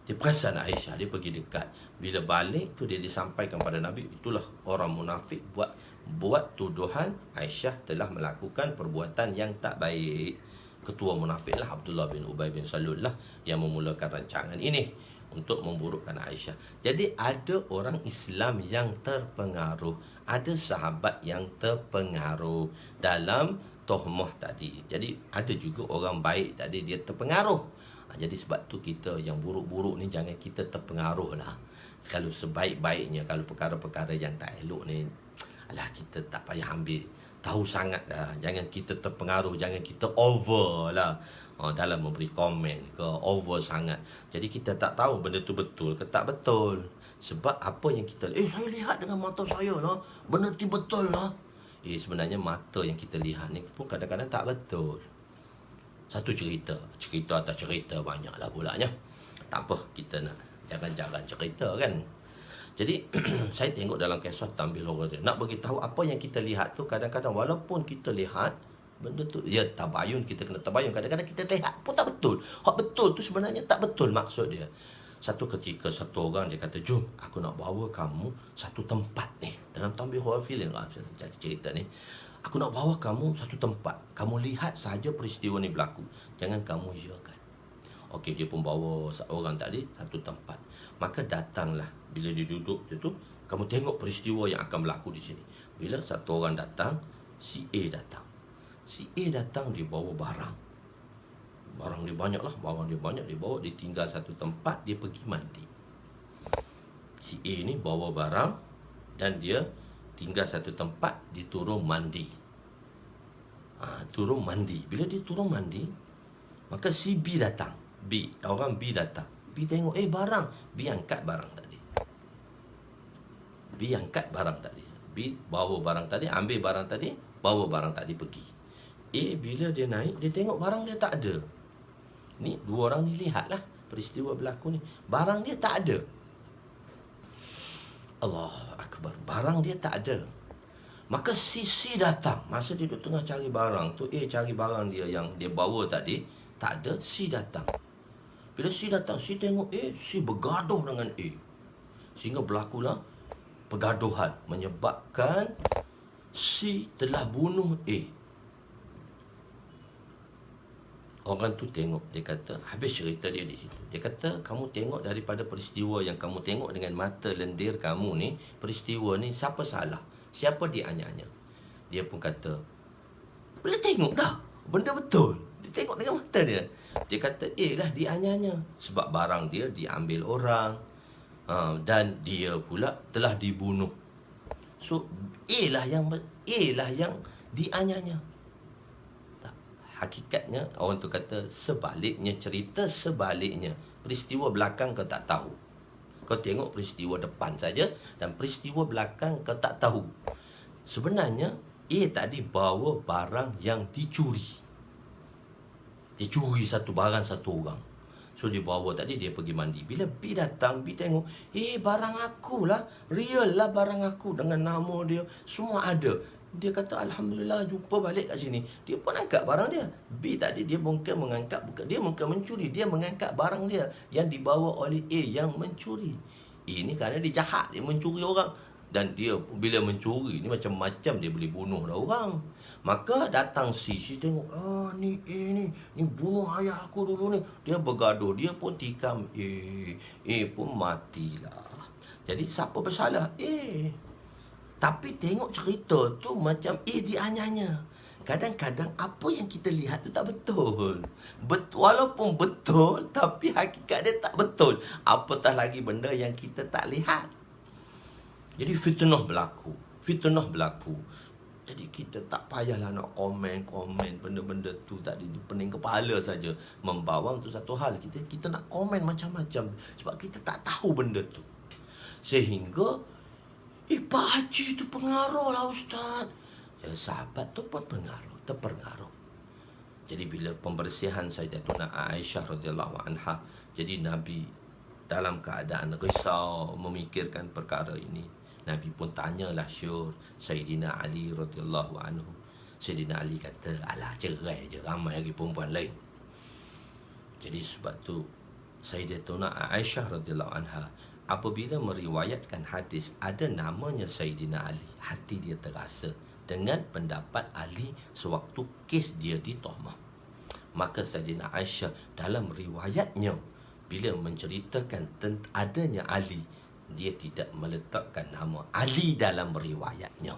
dia perasan Aisyah, dia pergi dekat. Bila balik tu dia disampaikan pada Nabi, itulah orang munafik buat tuduhan Aisyah telah melakukan perbuatan yang tak baik. Ketua munafik lah Abdullah bin Ubay bin Salul lah yang memulakan rancangan ini untuk memburukkan Aisyah. Jadi ada orang Islam yang terpengaruh, ada sahabat yang terpengaruh dalam tohmah tadi. Jadi ada juga orang baik tadi dia terpengaruh. Jadi sebab tu kita yang buruk-buruk ni jangan kita terpengaruh lah. Kalau sebaik-baiknya, kalau perkara-perkara yang tak elok ni, kita tak payah ambil tahu sangat lah. Jangan kita terpengaruh, jangan kita over lah dalam memberi komen ke, over sangat. Jadi kita tak tahu benda tu betul ke tak betul. Sebab apa yang kita saya lihat dengan mata saya lah, benda tu betul lah. Sebenarnya mata yang kita lihat ni pun kadang-kadang tak betul. Satu cerita atas cerita banyak lah pulanya. Tak apa, kita nak jangan cerita kan. Jadi saya tengok dalam kisah Tambil Horor, nak bagi tahu apa yang kita lihat tu kadang-kadang walaupun kita lihat benda tu tabayun, kita kena tabayun. Kadang-kadang kita lihat pun tak betul. Hak betul tu sebenarnya tak betul maksud dia. Satu ketika satu orang dia kata, "Jom, aku nak bawa kamu satu tempat ni." Dalam Tambil Horor film lah cerita ni. "Aku nak bawa kamu satu tempat. Kamu lihat saja peristiwa ni berlaku. Jangan kamu iakan." Okey, dia pun bawa seorang tadi satu tempat. Maka datanglah, bila dia duduk tu, kamu tengok peristiwa yang akan berlaku di sini. Bila satu orang datang, si A datang. Si A datang, dia bawa barang. Barang dia banyak, dia bawa, dia tinggal satu tempat, dia pergi mandi. Si A ni bawa barang dan dia tinggal satu tempat, dia turun mandi. Turun mandi. Bila dia turun mandi, maka si B datang. Orang B datang. B tengok, barang. B angkat barang tadi. B angkat barang tadi. B bawa barang tadi, ambil barang tadi, bawa barang tadi pergi. A bila dia naik, dia tengok barang dia tak ada. Ni dua orang ni lihatlah peristiwa berlaku ni. Barang dia tak ada. Allahu Akbar. Barang dia tak ada. Maka si datang. Masa dia duduk tengah cari barang tu, A cari barang dia yang dia bawa tadi, tak ada, C datang. Bila C datang, C tengok A, C bergaduh dengan A. Sehingga berlakulah pergaduhan menyebabkan C telah bunuh A. Orang tu tengok, dia kata, habis cerita dia di situ. Dia kata, kamu tengok daripada peristiwa yang kamu tengok dengan mata lendir kamu ni, peristiwa ni siapa salah? Siapa dianyanya? Dia pun kata, boleh tengok dah, benda betul. Dia tengok dengan mata dia. Dia kata, lah dianyanya. Sebab barang dia diambil orang, dan dia pula telah dibunuh. So, A lah yang dianyanya. Hakikatnya, orang tu kata sebaliknya, cerita sebaliknya. Peristiwa belakang kau tak tahu. Kau tengok peristiwa depan saja, dan peristiwa belakang kau tak tahu. Sebenarnya A tadi bawa barang yang dicuri. Dicuri satu barang satu orang. So dia bawa tadi, dia pergi mandi. Bila B datang, B tengok, barang aku lah, real lah barang aku, dengan nama dia, semua ada. Dia kata, Alhamdulillah, jumpa balik kat sini. Dia pun angkat barang dia. B tadi dia mungkin mengangkat, dia mungkin mencuri, dia mengangkat barang dia yang dibawa oleh A yang mencuri. Ini kerana dia jahat, dia mencuri orang. Dan dia bila mencuri ni macam-macam, dia boleh bunuh dah orang. Maka datang C tengok, ni A ni bunuh ayah aku dulu ni. Dia bergaduh, dia pun tikam A pun matilah. Jadi siapa bersalah? A. Tapi tengok cerita tu macam dianyanya. Kadang-kadang apa yang kita lihat tu tak betul. Walaupun betul, tapi hakikat dia tak betul. Apatah lagi benda yang kita tak lihat. Jadi fitnah berlaku. Jadi kita tak payahlah nak komen benda-benda tu tadi di pening kepala saja. Membawang tu satu hal. Kita nak komen macam-macam sebab kita tak tahu benda tu. Sehingga Pak Haji tu pengaruh lah Ustaz. Ya, sahabat tu pun terpengaruh. Jadi bila pembersihan Sayyidatuna Aisyah radhiyallahu anha, jadi Nabi dalam keadaan risau memikirkan perkara ini. Nabi pun tanyalah syur Sayyidina Ali radhiyallahu anhu. Sayyidina Ali kata, alah cerai je, ramai lagi perempuan lain. Jadi sebab tu Sayyidatuna Aisyah radhiyallahu anha apabila meriwayatkan hadis ada namanya Sayyidina Ali, hati dia terasa dengan pendapat Ali sewaktu kes dia ditahmah. Maka Sayyidina Aisyah dalam riwayatnya bila menceritakan adanya Ali, dia tidak meletakkan nama Ali dalam riwayatnya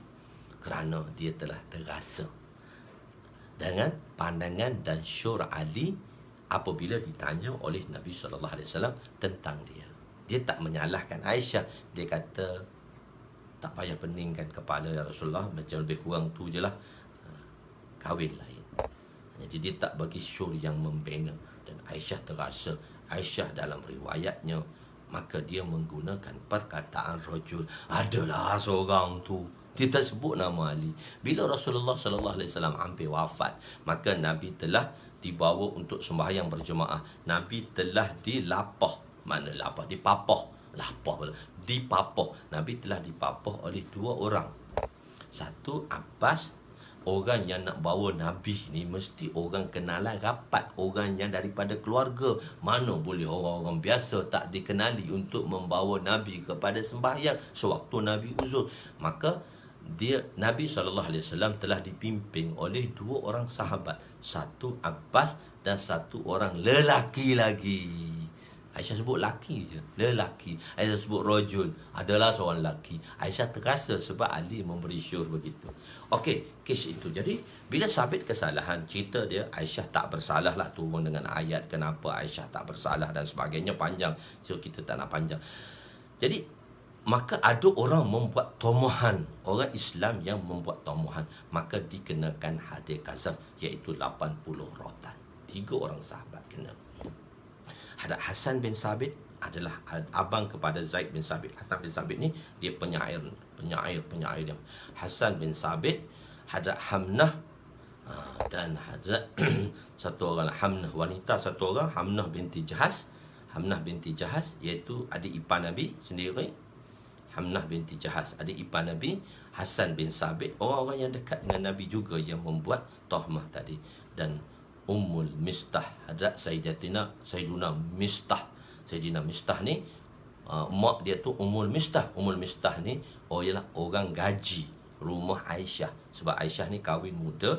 kerana dia telah terasa dengan pandangan dan syur Ali apabila ditanya oleh Nabi SAW tentang dia. Dia tak menyalahkan Aisyah. Dia kata, tak payah peningkan kepala ya Rasulullah, macam lebih kurang tu je lah, kahwin lain. Jadi dia tak bagi syur yang membina. Dan Aisyah terasa, Aisyah dalam riwayatnya, maka dia menggunakan perkataan rajul. Adalah seorang tu. Dia tak sebut nama Ali. Bila Rasulullah SAW hampir wafat, maka Nabi telah dibawa untuk sembahyang berjemaah. Nabi telah dilapah. Mana lapah? Dipapah. Dipapah. Nabi telah dipapah oleh dua orang. Satu, Abbas. Orang yang nak bawa Nabi ni mesti orang kenalan rapat. Orang yang daripada keluarga. Mana boleh orang-orang biasa tak dikenali untuk membawa Nabi kepada sembahyang sewaktu Nabi uzur. Maka Nabi SAW telah dipimpin oleh dua orang sahabat. Satu Abbas dan satu orang lelaki lagi. Aisyah sebut laki je, lelaki. Aisyah sebut rajul, adalah seorang lelaki. Aisyah terasa sebab Ali memberi syur begitu. Okey, kes itu. Jadi bila sabit kesalahan, cerita dia Aisyah tak bersalah lah, turun dengan ayat kenapa Aisyah tak bersalah dan sebagainya, panjang. So kita tak nak panjang. Jadi maka ada orang membuat tomohan, orang Islam yang membuat tomohan, maka dikenakan hadir qazaf, iaitu 80 rotan. 3 orang sahabat kena. Hasan bin Sabit, adalah abang kepada Zaid bin Sabit. Hasan bin Sabit ni dia penyair dia. Hasan bin Sabit, Hadrat Hamnah, dan Hadrat satu orang Hamnah wanita, satu orang Hamnah binti Jahas. Hamnah binti Jahas iaitu adik ipar Nabi sendiri. Hamnah binti Jahas adik ipar Nabi. Hasan bin Sabit orang-orang yang dekat dengan Nabi juga yang membuat tohmah tadi. Dan Ummul Mistah, Hadrat Sayyiduna Mistah. Sayyidina Mistah ni mak dia tu Ummul Mistah. Ummul Mistah ni ialah orang gaji rumah Aisyah. Sebab Aisyah ni kahwin muda,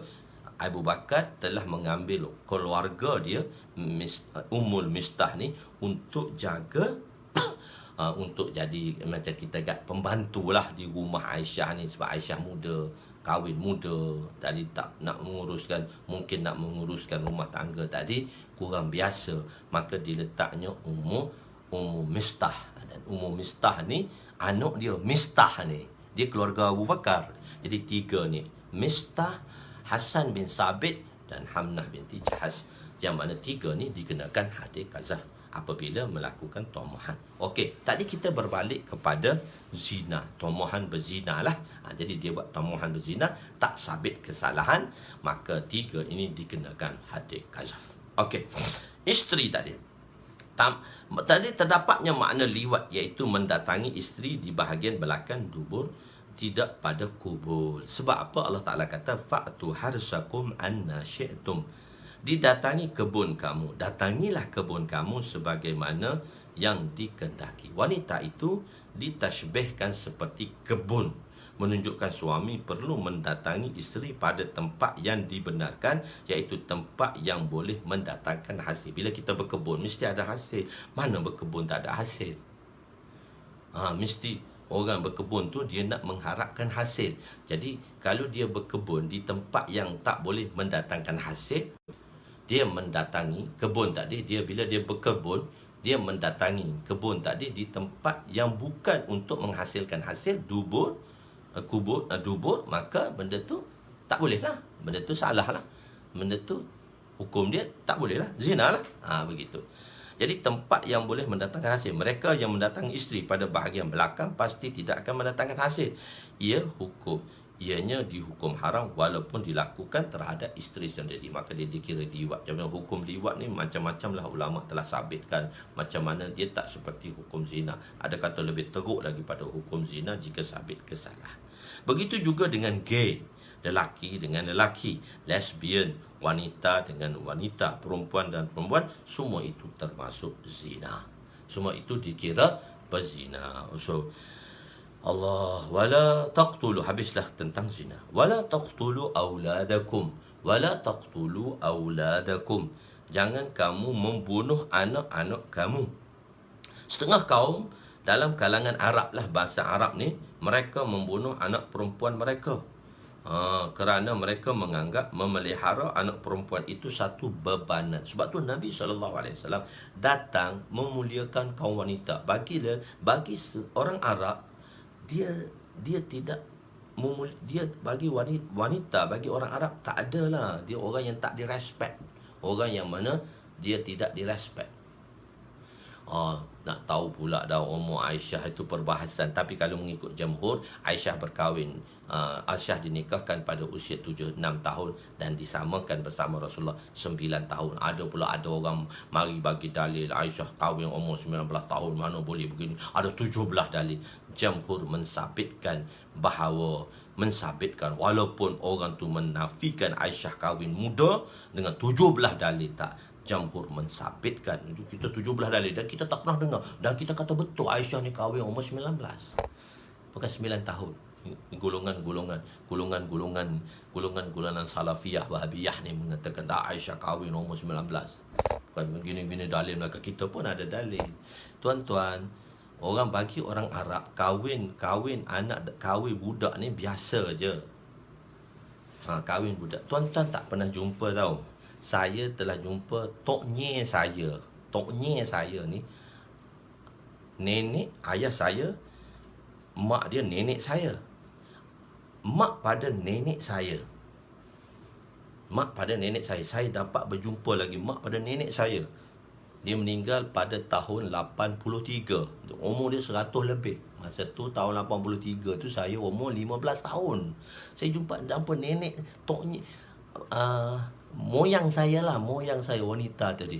Abu Bakar telah mengambil keluarga dia Ummul Mistah ni untuk jaga untuk jadi macam kita kat pembantulah di rumah Aisyah ni. Sebab Aisyah muda, kahwin muda, tadi tak nak menguruskan, mungkin nak menguruskan rumah tangga tadi kurang biasa, maka diletaknya Ummu Mistah. Dan Ummu Mistah ni anak dia Mistah ni, dia keluarga Abu Bakar. Jadi tiga ni, Mistah, Hasan bin Sabit dan Hamnah binti Jahas, yang mana tiga ni dikenakan hadis qazaf apabila melakukan tomahan. Okey, tadi kita berbalik kepada zina, tomahan berzina lah. Jadi dia buat tomahan berzina, tak sabit kesalahan, maka tiga ini dikenakan hadis qazaf. Okey, isteri tadi. Tadi terdapatnya makna liwat, iaitu mendatangi isteri di bahagian belakang dubur, tidak pada kubur. Sebab apa Allah Ta'ala kata fa'tu harsakum anna syi'tum. Didatangi kebun kamu, datangilah kebun kamu sebagaimana yang dikehendaki. Wanita itu ditashbihkan seperti kebun, menunjukkan suami perlu mendatangi isteri pada tempat yang dibenarkan, iaitu tempat yang boleh mendatangkan hasil. Bila kita berkebun mesti ada hasil. Mana berkebun tak ada hasil? Mesti orang berkebun tu dia nak mengharapkan hasil. Jadi kalau dia berkebun di tempat yang tak boleh mendatangkan hasil, dia mendatangi kebun tadi, bila dia berkebun, dia mendatangi kebun tadi di tempat yang bukan untuk menghasilkan hasil, dubur, maka benda tu tak boleh lah. Benda tu salah lah. Benda tu hukum dia tak boleh lah. Zina lah. Begitu. Jadi tempat yang boleh mendatangkan hasil. Mereka yang mendatangi isteri pada bahagian belakang pasti tidak akan mendatangkan hasil. Ianya dihukum haram walaupun dilakukan terhadap isteri sendiri. Maka dia dikira liwat. Jadi hukum liwat ni macam-macam lah ulama telah sabitkan macam mana dia tak seperti hukum zina. Ada kata lebih teruk lagi pada hukum zina jika sabit kesalahan. Begitu juga dengan gay, lelaki dengan lelaki, lesbian, wanita dengan wanita, perempuan dan perempuan, semua itu termasuk zina. Semua itu dikira berzina. So Allah, wala taqtulu, habislah tentang zina. Wala taqtulu auladakum, wala taqtulu auladakum. Jangan kamu membunuh anak-anak kamu. Setengah kaum dalam kalangan Arab lah, bahasa Arab ni, mereka membunuh anak perempuan mereka. Kerana mereka menganggap memelihara anak perempuan itu satu bebanan. Sebab tu Nabi SAW datang memuliakan kaum wanita. Bagi orang Arab, dia tidak dia bagi wanita, bagi orang Arab tak adalah. Dia orang yang tak direspek. Orang yang mana dia tidak direspek. Nak tahu pula dah umur Aisyah itu perbahasan. Tapi kalau mengikut jamhur, Aisyah berkahwin, Aisyah dinikahkan pada usia 7-6 tahun dan disamakan bersama Rasulullah 9 tahun. Ada orang mari bagi dalil Aisyah kahwin umur 19 tahun, mana boleh begini. Ada 17 dalil. Jamhur mensabitkan walaupun orang tu menafikan Aisyah kahwin muda dengan 17 dalil, tak. Jamhur mensabitkan kita 17 dalil dan kita tak pernah dengar, dan kita kata betul Aisyah ni kahwin umur 19, bukan 9 tahun. Golongan Salafiyah Wahabiyah ni mengatakan tak, Aisyah kahwin umur 19. Bukan begini-gini dalil mereka. Kita pun ada dalil. Tuan-tuan, bagi orang Arab kahwin budak ni biasa je. Kahwin budak. Tuan-tuan tak pernah jumpa tau. Saya telah jumpa toknya saya ni, nenek ayah saya, mak dia nenek saya, mak pada nenek saya. Saya dapat berjumpa lagi mak pada nenek saya. Dia meninggal pada tahun 83. Umur dia 100 lebih. Masa tu tahun 83 tu saya umur 15 tahun. Saya jumpa nenek toknya, moyang saya wanita tadi.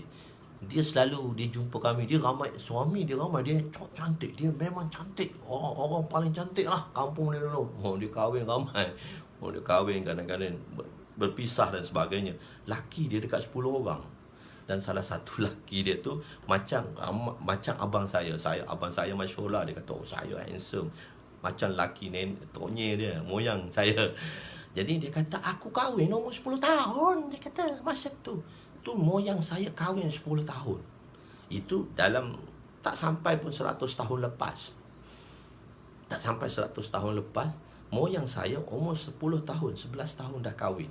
Dia selalu dia jumpa kami, dia ramai, suami dia ramai, dia cantik, dia memang cantik. Orang paling cantik lah kampung ni dulu. Dia kahwin ramai. Dia kahwin kadang-kadang berpisah dan sebagainya. Laki dia dekat 10 orang. Dan salah satu laki dia tu macam abang saya. Abang saya masyhur lah. Dia kata, saya handsome. Macam laki toknya dia, moyang saya. Jadi dia kata, aku kahwin umur 10 tahun. Dia kata, masa tu moyang saya kahwin 10 tahun. Itu dalam tak sampai pun 100 tahun lepas. Tak sampai 100 tahun lepas, moyang saya umur 10 tahun, 11 tahun dah kahwin.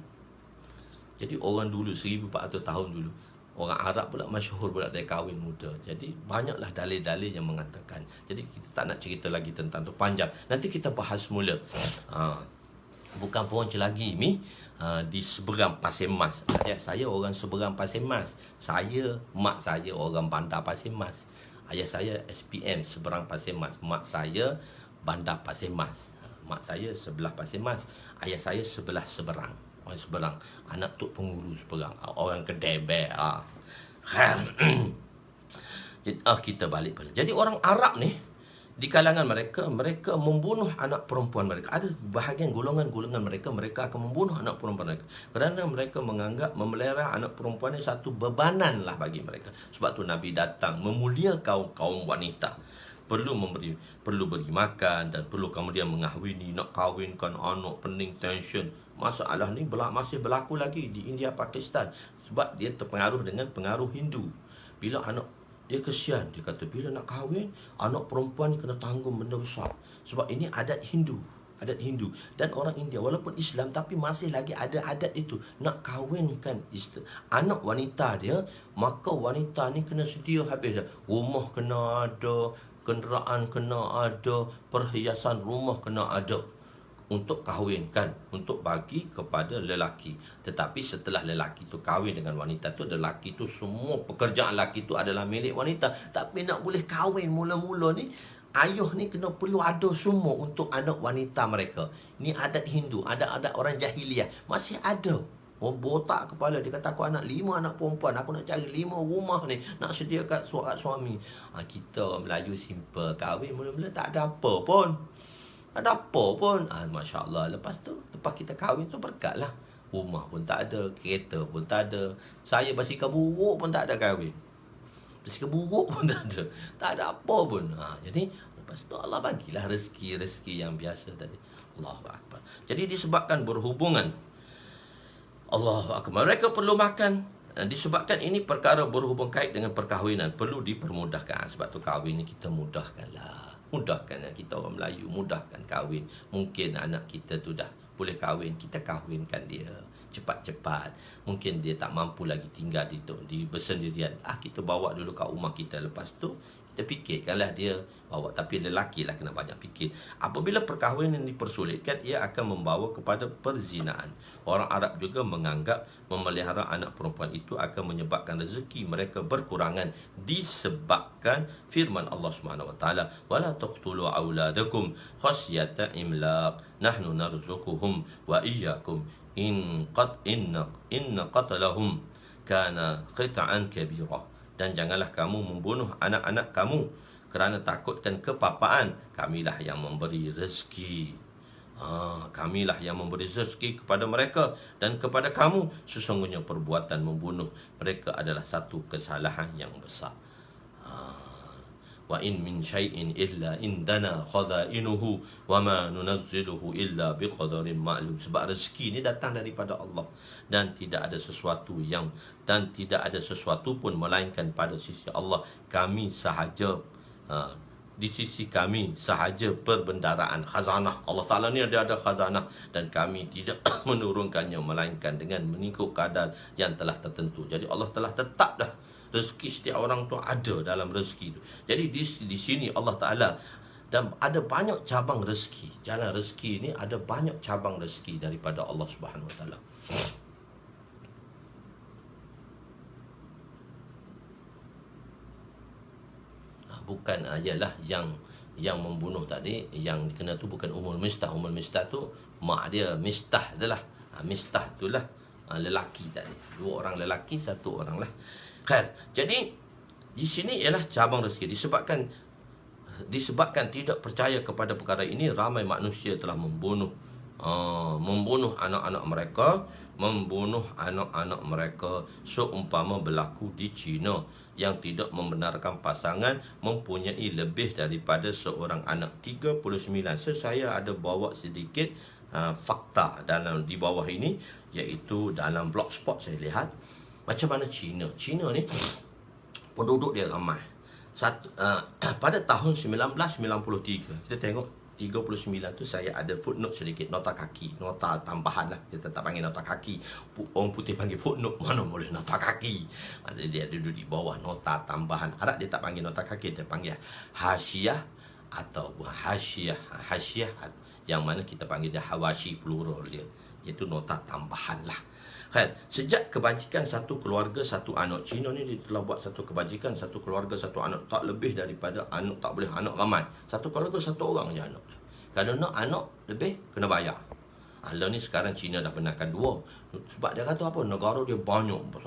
Jadi orang dulu 1400 tahun dulu, orang Arab pula masyhur pula dia kahwin muda. Jadi banyaklah dalil-dalil yang mengatakan. Jadi kita tak nak cerita lagi tentang tu, panjang. Nanti kita bahas mula. Bukan pohon celagi ni, di seberang Pasir Mas. Ayah saya orang seberang Pasir Mas. Mak saya orang Bandar Pasir Mas. Ayah saya SPM seberang Pasir Mas. Mak saya Bandar Pasir Mas. Mak saya sebelah Pasir Mas. Ayah saya sebelah seberang. Orang seberang, anak tok pengurus seberang, orang kedai ber. Jadi kita balik pada. Jadi orang Arab ni, di kalangan mereka membunuh anak perempuan mereka. Ada bahagian golongan mereka akan membunuh anak perempuan mereka. Kerana mereka menganggap memelihara anak perempuan ni satu bebanan lah bagi mereka. Sebab tu Nabi datang memuliakan kaum wanita. Perlu beri makan dan perlu kemudian mengahwini, nak kahwinkan anak, pening, tension. Masalah ni masih berlaku lagi di India, Pakistan. Sebab dia terpengaruh dengan pengaruh Hindu. Bila anak, dia kesian. Dia kata, bila nak kahwin, anak perempuan ni kena tanggung benda besar. Sebab ini adat Hindu. Dan orang India walaupun Islam, tapi masih lagi ada adat itu. Nak kahwinkan anak wanita dia, maka wanita ni kena sedia habis dah. Rumah kena ada, kenderaan kena ada, perhiasan rumah kena ada, untuk kahwinkan, untuk bagi kepada lelaki. Tetapi setelah lelaki tu kahwin dengan wanita tu, lelaki tu semua pekerjaan lelaki tu adalah milik wanita. Tapi nak boleh kahwin mula-mula ni, ayah ni kena perlu ada semua untuk anak wanita mereka. Ni adat Hindu, adat orang jahiliah masih ada. Botak kepala, dia kata, aku 5 anak perempuan, aku nak cari 5 rumah ni, nak sediakan suami. Kita orang Melayu simple, kahwin mula-mula tak ada apa pun. Masya Allah. Lepas kita kahwin tu berkat lah. Rumah pun tak ada, kereta pun tak ada. Saya basikal buruk pun tak ada kahwin. Basikal buruk pun tak ada. Tak ada apa pun. Jadi lepas tu Allah bagilah rezeki yang biasa tadi. Allahu Akbar. Jadi disebabkan berhubungan, Allahu Akbar, mereka perlu makan. Disebabkan ini perkara berhubung kait dengan perkahwinan, perlu dipermudahkan. Sebab tu kahwin ni kita mudahkanlah. Mudahkan, kita orang Melayu mudahkan kahwin. Mungkin anak kita tu dah boleh kahwin, kita kahwinkan dia cepat-cepat. Mungkin dia tak mampu lagi tinggal di bersendirian. Kita bawa dulu kat rumah kita. Lepas tu kita fikirkanlah dia bawa. Tapi lelaki lah kena banyak fikir. Apabila perkahwinan dipersulitkan, ia akan membawa kepada perzinaan. Orang Arab juga menganggap memelihara anak perempuan itu akan menyebabkan rezeki mereka berkurangan, disebabkan firman Allah Subhanahu wa taala, wala taqtulu auladakum khasyata imlaq nahnu narzuquhum wa iyyakum inna qatlahum kana qit'an kabira. Dan janganlah kamu membunuh anak-anak kamu kerana takutkan kepapaan. Kamilah yang memberi rezeki. Kamilah yang memberi rezeki kepada mereka dan kepada kamu. Sesungguhnya perbuatan membunuh mereka adalah satu kesalahan yang besar. Wa in min syai'in illa indana khazainuhu wa ma nunazziluhu illa biqadarin ma'lum. Sebab rezeki ni datang daripada Allah, dan tidak ada sesuatu pun melainkan pada sisi Allah. Kami sahaja di sisi kami sahaja perbendaraan khazanah. Allah Ta'ala ni ada khazanah, dan kami tidak menurunkannya melainkan dengan mengikut kadar yang telah tertentu. Jadi Allah telah tetap dah rezeki setiap orang tu ada dalam rezeki tu. Jadi di sini Allah Ta'ala, dan ada banyak cabang rezeki. Jalan rezeki ni ada banyak cabang rezeki daripada Allah Subhanahu Wa Ta'ala. bukan ialah yang membunuh tadi, yang kena tu bukan Ummul Mistah. Ummul Mistah tu mak dia, Mistah itulah. Mistah itulah lelaki tadi. 2 orang lelaki, 1 orang lah. Khair. Jadi di sini ialah cabang rezeki. Disebabkan tidak percaya kepada perkara ini, ramai manusia telah membunuh anak-anak mereka, seumpama berlaku di China yang tidak membenarkan pasangan mempunyai lebih daripada seorang anak. 39. Saya ada bawa sedikit fakta di bawah ini, iaitu dalam blogspot saya lihat macam mana China ni penduduk dia ramai. Pada tahun 1993 kita tengok 39 tu, saya ada footnote sedikit, nota kaki, nota tambahan lah. Kita tak panggil nota kaki, orang putih panggil footnote, mana boleh nota kaki. Maksudnya dia duduk di bawah nota tambahan. Arab dia tak panggil nota kaki, dia panggil hasyiah atau hasyiah, yang mana kita panggil dia hawashi, plural dia, iaitu nota tambahan lah. Sejak kebajikan satu keluarga satu anak, Cina ni dia telah buat satu kebajikan, satu keluarga satu anak, tak lebih daripada anak, tak boleh anak ramai. Satu keluarga satu orang je anak. Kalau nak anak lebih, kena bayar. Lah ni sekarang Cina dah benarkan 2. Sebab dia kata apa? Negara dia banyak, 1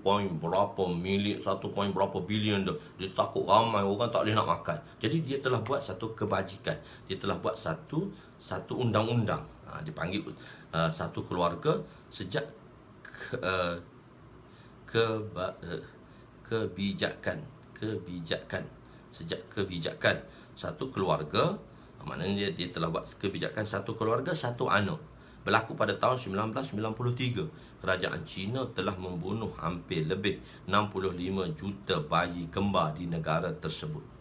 point berapa milik, 1 point berapa bilion tu. Dia takut ramai orang tak boleh nak makan. Jadi dia telah buat satu kebajikan. Dia telah buat satu undang-undang. Dipanggil satu keluarga sejak kebijakan satu keluarga, maknanya dia telah buat kebijakan satu keluarga satu anak berlaku pada tahun 1993. Kerajaan China telah membunuh hampir lebih 65 juta bayi kembar di negara tersebut.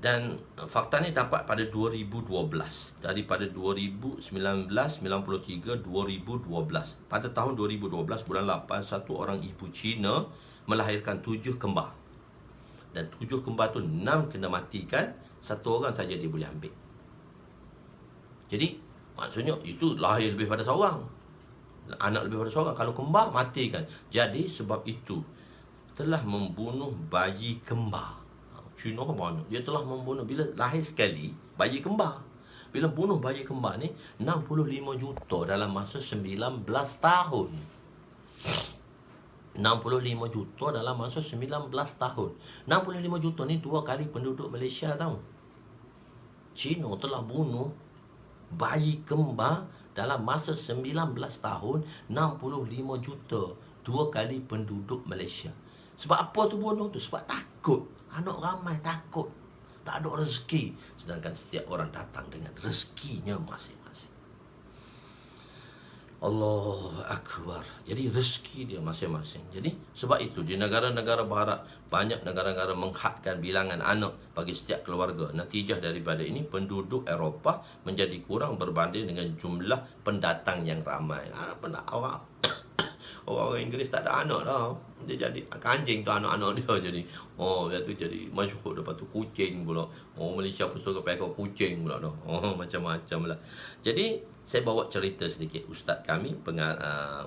Dan fakta ni dapat pada 2012. Daripada 1993, 2012. Pada tahun 2012, bulan 8, satu orang ibu Cina melahirkan 7 kembar. Dan 7 kembar tu 6 kena matikan, 1 orang saja dia boleh ambil. Jadi, maksudnya itu lahir lebih pada seorang. Anak lebih pada seorang. Kalau kembar, matikan. Jadi, sebab itu telah membunuh bayi kembar. Cina kan banyak. Dia telah membunuh, bila lahir sekali bayi kembar, bila bunuh bayi kembar ni 65 juta dalam masa 19 tahun. 65 juta dalam masa 19 tahun. 65 juta ni 2 kali penduduk Malaysia tau. Cina telah bunuh bayi kembar dalam masa 19 tahun, 65 juta, 2 kali penduduk Malaysia. Sebab apa tu bunuh tu? Sebab takut. Anak ramai takut, tak ada rezeki. Sedangkan setiap orang datang dengan rezekinya masing-masing. Allahu Akbar. Jadi rezeki dia masing-masing. Jadi sebab itu di negara-negara barat, banyak negara-negara menghadkan bilangan anak bagi setiap keluarga. Natijah daripada ini, penduduk Eropah menjadi kurang berbanding dengan jumlah pendatang yang ramai. Orang Inggeris tak ada anak dah. Dia jadi anjing tu anak-anak dia jadi. Dia tu jadi masyhur, lepas tu kucing pula. Malaysia pun suka pakai kucing pula dah. Macam-macam lah. Jadi saya bawa cerita sedikit. Ustaz kami,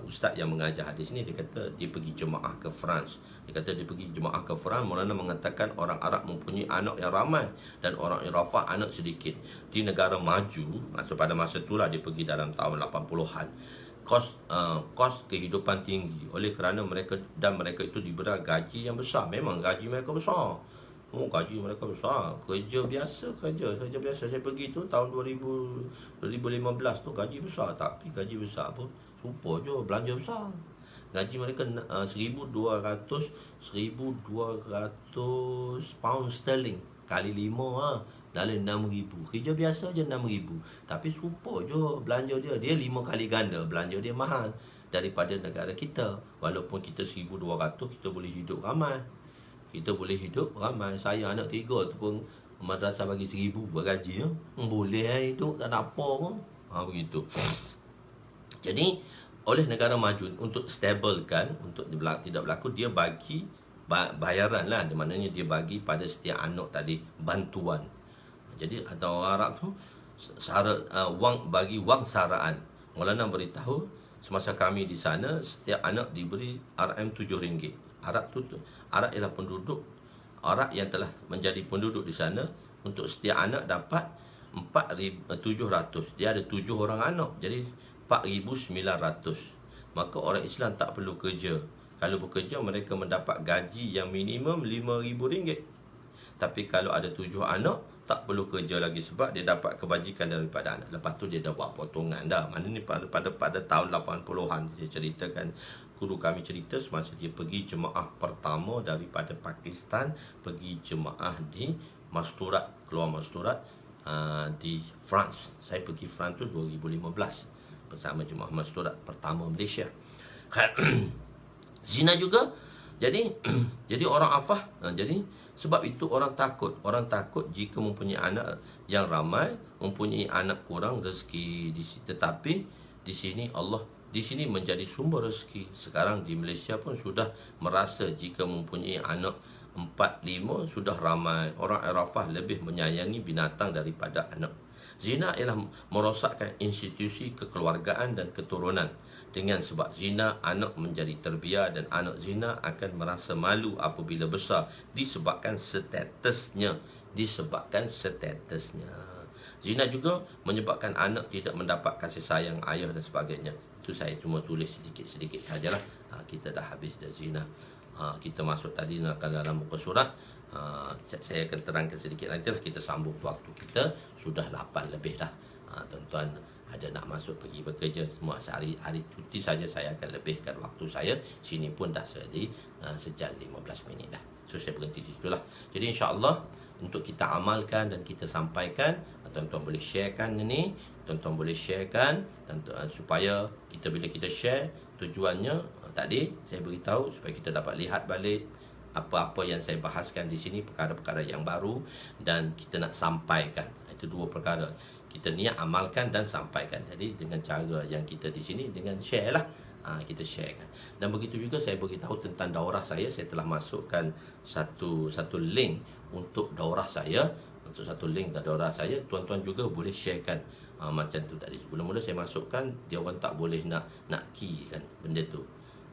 ustaz yang mengajar hadis ni, dia kata dia pergi jemaah ke France. Dia kata dia pergi jemaah ke France, Maulana mengatakan orang Arab mempunyai anak yang ramai dan orang Eropah anak sedikit. Di negara maju, pada masa itulah dia pergi dalam tahun 80-an. Kos kehidupan tinggi oleh kerana mereka itu diberi gaji yang besar. Memang gaji mereka besar. Gaji mereka besar. Kerja biasa. Saya pergi tu tahun 2015 tu gaji besar. Tapi gaji besar pun supa je, belanja besar. Gaji mereka 1,200 pound sterling kali 5 dalam 6,000. Kerja biasa je 6,000. Tapi super je belanja dia. Dia 5 kali ganda. Belanja dia mahal daripada negara kita. Walaupun kita 1,200, kita boleh hidup ramai. Saya anak 3 tu pun madrasah bagi 1,000 buat gaji. Boleh hidup, tak ada apa pun. Begitu. Jadi, oleh negara maju, untuk stabilkan, untuk tidak berlaku, dia bagi bayaran lah. Maknanya dia bagi pada setiap anak tadi bantuan. Jadi atau orang Arab tu bagi wang saraan. Maulana beritahu semasa kami di sana, setiap anak diberi RM7. Arab ialah penduduk Arab yang telah menjadi penduduk di sana, untuk setiap anak dapat 4,700. Dia ada 7 orang anak, jadi 4,900. Maka orang Islam tak perlu kerja. Kalau bekerja, mereka mendapat gaji yang minimum RM5,000. Tapi kalau ada 7 anak, tak perlu kerja lagi sebab dia dapat kebajikan daripada anak. Lepas tu dia dah buat potongan dah. Mana ni pada tahun 80-an dia ceritakan, guru kami cerita semasa dia pergi jemaah pertama daripada Pakistan, pergi jemaah di Masturat, keluar Masturat di France. Saya pergi France tu 2015 bersama jemaah Masturat pertama Malaysia. Zina juga. Jadi orang afah. Jadi sebab itu orang takut jika mempunyai anak yang ramai, mempunyai anak kurang rezeki di sini. Tetapi di sini Allah di sini menjadi sumber rezeki. Sekarang di Malaysia pun sudah merasa jika mempunyai anak 4-5 sudah ramai. Orang Arafah lebih menyayangi binatang daripada anak. Zina ialah merosakkan institusi kekeluargaan dan keturunan. Dengan sebab zina, anak menjadi terbiar dan anak zina akan merasa malu apabila besar disebabkan statusnya. Zina juga menyebabkan anak tidak mendapat kasih sayang ayah dan sebagainya. Itu saya cuma tulis sedikit-sedikit sajalah. Kita dah habis dah zina. Kita masuk tadi dalam muka surat. Saya akan terangkan sedikit nanti lah. Kita sambung waktu kita sudah 8 lebih dah. Tuan-tuan ada nak masuk pergi bekerja semua, hari cuti saja saya akan lebihkan waktu saya. Sini pun dah sejam 15 minit dah. So saya berhenti di situ lah. Jadi insya-Allah untuk kita amalkan dan kita sampaikan, tuan-tuan boleh sharekan ini, tuan-tuan boleh sharekan supaya bila kita share, tujuannya tadi saya beritahu supaya kita dapat lihat balik apa-apa yang saya bahaskan di sini, perkara-perkara yang baru, dan kita nak sampaikan. Itu 2 perkara. Kita niat amalkan dan sampaikan. Jadi dengan cara yang kita di sini, dengan share lah, kita sharekan. Dan begitu juga saya beritahu tentang daurah saya. Saya telah masukkan satu link untuk daurah saya. Untuk satu link daurah saya, tuan-tuan juga boleh sharekan. Macam tu tadi. Mula-mula saya masukkan, dia orang tak boleh nak key kan benda tu.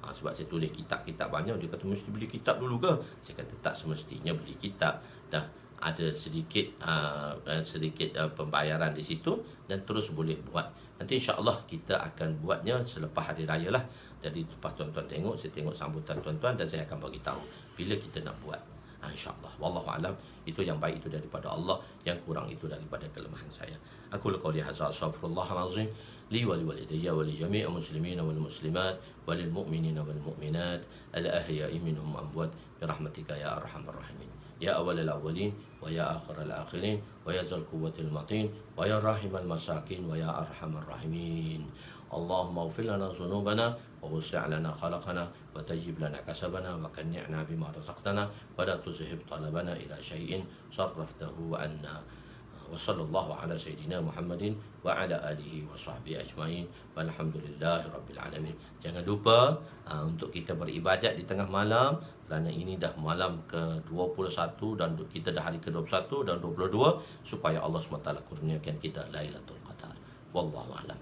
Sebab saya tulis kitab-kitab banyak. Dia kata mesti beli kitab dulu ke? Saya kata tak semestinya beli kitab. Dah ada sedikit pembayaran di situ dan terus boleh buat. Nanti insya-Allah kita akan buatnya selepas hari raya lah. Jadi lepas tuan-tuan tengok, saya tengok sambutan tuan-tuan dan saya akan bagi tahu bila kita nak buat. InsyaAllah. Wallahu a'lam. Itu yang baik itu daripada Allah, yang kurang itu daripada kelemahan saya. Aku qouli hadza, astaghfirullahalazim li wa liwalidayya wa li jami'il muslimina wal muslimat wa lil mu'minina wal mu'minat al ahya'i minhum amwat bi rahmatika ya arhamar rahimin. Ya awalal awwalin wa ya akhiral akhirin wa ya zal quwwatil matin wa ya rahimal masakin wa ya arhamar rahimin. Allahumma ighfir lana dhunubana wa wasi' lana khalaqana wa tajib lana kasabana wa qanni'na bima razaqtana wa la tuzhib talabana ila syai'in sarraftahu anna. Wa sallallahu ala sayyidina Muhammadin wa ala alihi wa sahbihi ajma'in walhamdulillahi rabbil alamin. Jangan lupa untuk kita beribadat di tengah malam, kerana ini dah malam ke-21 dan kita dah hari ke-21 dan 22, supaya Allah SWT kurniakan kita Lailatul Qadar. Wallahu a'lam.